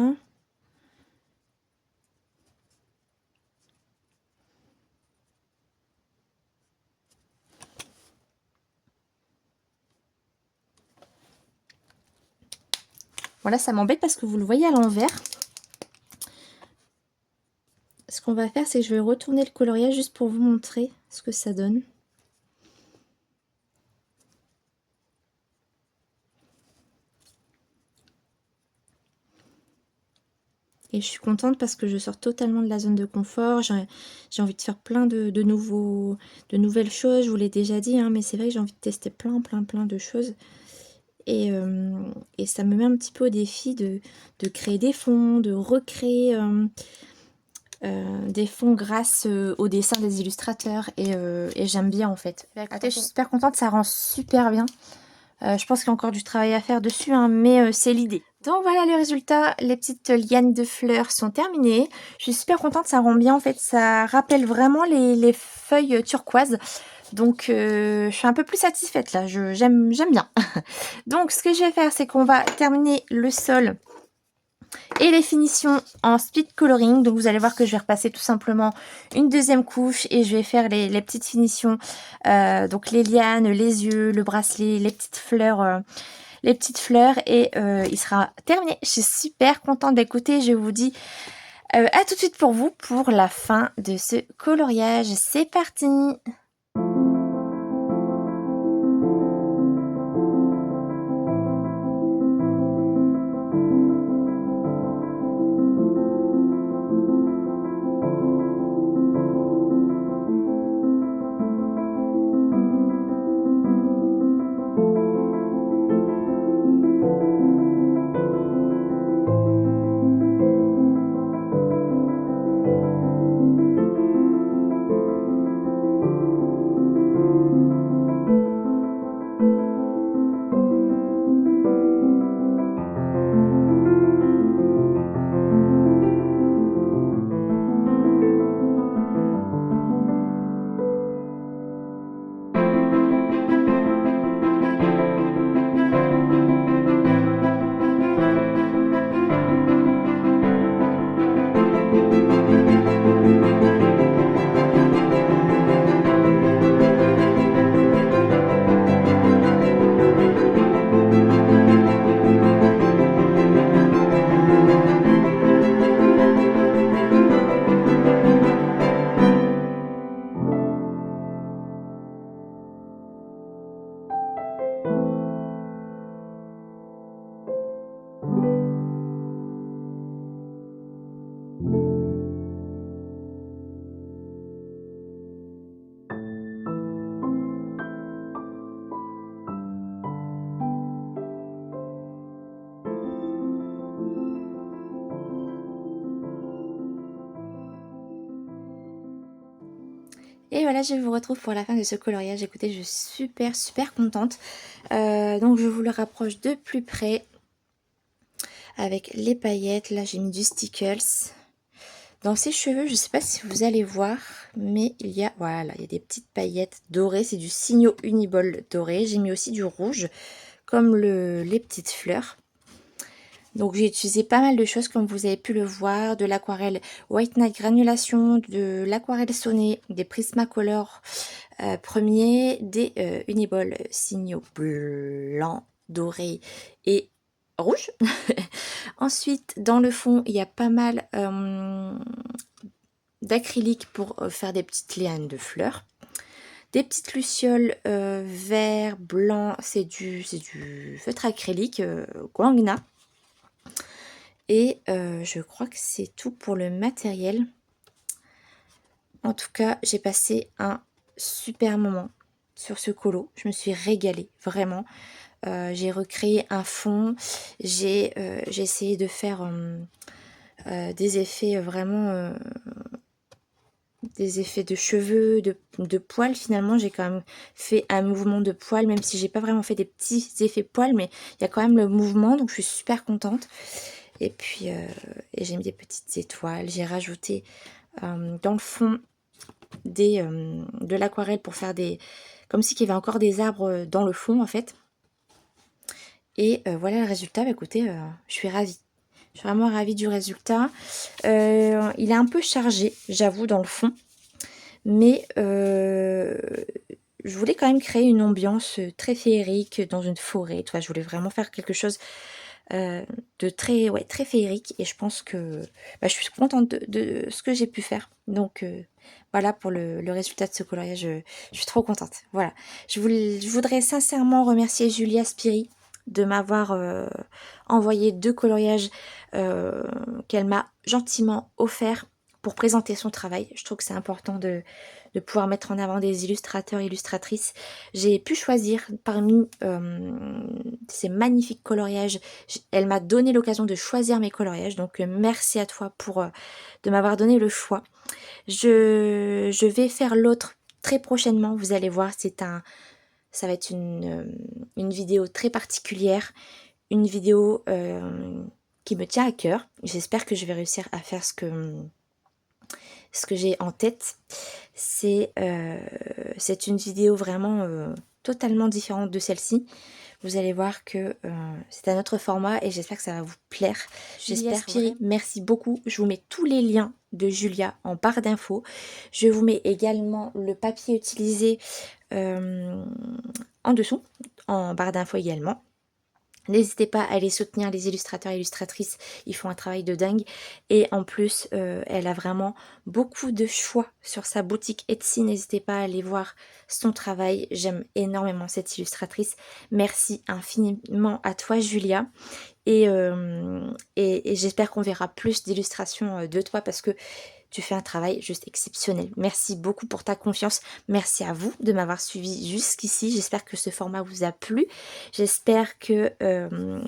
Voilà, ça m'embête parce que vous le voyez à l'envers. Ce qu'on va faire, c'est que je vais retourner le coloriage juste pour vous montrer ce que ça donne. Et je suis contente parce que je sors totalement de la zone de confort. J'ai envie de faire plein de nouvelles choses. Je vous l'ai déjà dit, hein, mais c'est vrai que j'ai envie de tester plein de choses. Et ça me met un petit peu au défi de créer des fonds, de recréer des fonds grâce au dessin des illustrateurs. Et j'aime bien en fait. Je suis super contente, ça rend super bien. Je pense qu'il y a encore du travail à faire dessus, hein, mais c'est l'idée. Donc voilà le résultat, les petites lianes de fleurs sont terminées. Je suis super contente, ça rend bien en fait, ça rappelle vraiment les feuilles turquoises. Donc je suis un peu plus satisfaite là, j'aime bien. Donc ce que je vais faire, c'est qu'on va terminer le sol et les finitions en speed coloring. Donc vous allez voir que je vais repasser tout simplement une deuxième couche et je vais faire les petites finitions, donc les lianes, les yeux, le bracelet, les petites fleurs et il sera terminé. Je suis super contente d'écouter. Je vous dis à tout de suite pour vous pour la fin de ce coloriage. C'est parti! Et voilà, je vous retrouve pour la fin de ce coloriage. Écoutez, je suis super contente. Donc je vous le rapproche de plus près avec les paillettes. Là, j'ai mis du Stickles. Dans ses cheveux, je ne sais pas si vous allez voir, mais il y a, voilà, il y a des petites paillettes dorées. C'est du Signo Uniball doré. J'ai mis aussi du rouge, comme les petites fleurs. Donc j'ai utilisé pas mal de choses comme vous avez pu le voir, de l'aquarelle White Night Granulation, de l'aquarelle Sonné, des Prismacolor premier, des Uniball Signo blanc, doré et rouge. Ensuite, dans le fond, il y a pas mal d'acrylique pour faire des petites lianes de fleurs. Des petites lucioles vert, blanc, c'est du feutre acrylique Guangna. Et je crois que c'est tout pour le matériel. En tout cas, j'ai passé un super moment sur ce colo. Je me suis régalée, vraiment. J'ai recréé un fond. J'ai essayé de faire des effets vraiment... des effets de cheveux, de poils. Finalement, j'ai quand même fait un mouvement de poils, même si j'ai pas vraiment fait des petits effets poils, mais il y a quand même le mouvement, donc je suis super contente. Et puis, j'ai mis des petites étoiles. J'ai rajouté dans le fond de l'aquarelle pour faire des... comme si il y avait encore des arbres dans le fond, en fait. Et voilà le résultat. Bah, écoutez, je suis ravie. Je suis vraiment ravie du résultat. Il est un peu chargé, j'avoue, dans le fond. Mais je voulais quand même créer une ambiance très féerique dans une forêt. Je voulais vraiment faire quelque chose de très, ouais, très féerique. Et je pense que bah, je suis contente de ce que j'ai pu faire. Donc voilà pour le résultat de ce coloriage. Je suis trop contente. Voilà. Je voudrais sincèrement remercier Julia Spiri de m'avoir envoyé 2 coloriages qu'elle m'a gentiment offert pour présenter son travail. Je trouve que c'est important de pouvoir mettre en avant des illustrateurs et illustratrices. J'ai pu choisir parmi ces magnifiques coloriages. Elle m'a donné l'occasion de choisir mes coloriages. Donc merci à toi pour de m'avoir donné le choix. Je vais faire l'autre très prochainement. Vous allez voir, ça va être une vidéo très particulière. Une vidéo qui me tient à cœur. J'espère que je vais réussir à faire ce que j'ai en tête. C'est une vidéo vraiment totalement différente de celle-ci. Vous allez voir que c'est un autre format et j'espère que ça va vous plaire. J'espère. Merci beaucoup. Je vous mets tous les liens de Julia en barre d'infos. Je vous mets également le papier utilisé en dessous, en barre d'infos également. N'hésitez pas à aller soutenir les illustrateurs et illustratrices, ils font un travail de dingue. Et en plus, elle a vraiment beaucoup de choix sur sa boutique Etsy. N'hésitez pas à aller voir son travail. J'aime énormément cette illustratrice. Merci infiniment à toi, Julia. Et j'espère qu'on verra plus d'illustrations de toi parce que tu fais un travail juste exceptionnel. Merci beaucoup pour ta confiance. Merci à vous de m'avoir suivi jusqu'ici. J'espère que ce format vous a plu. J'espère que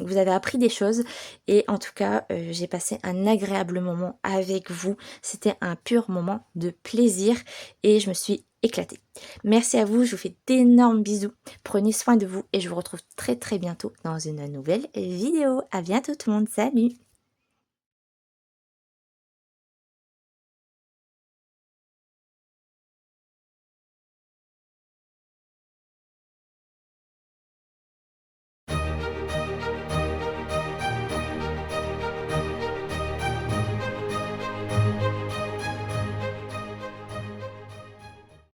vous avez appris des choses. Et en tout cas, j'ai passé un agréable moment avec vous. C'était un pur moment de plaisir et je me suis éclatée. Merci à vous. Je vous fais d'énormes bisous. Prenez soin de vous et je vous retrouve très très bientôt dans une nouvelle vidéo. À bientôt tout le monde. Salut!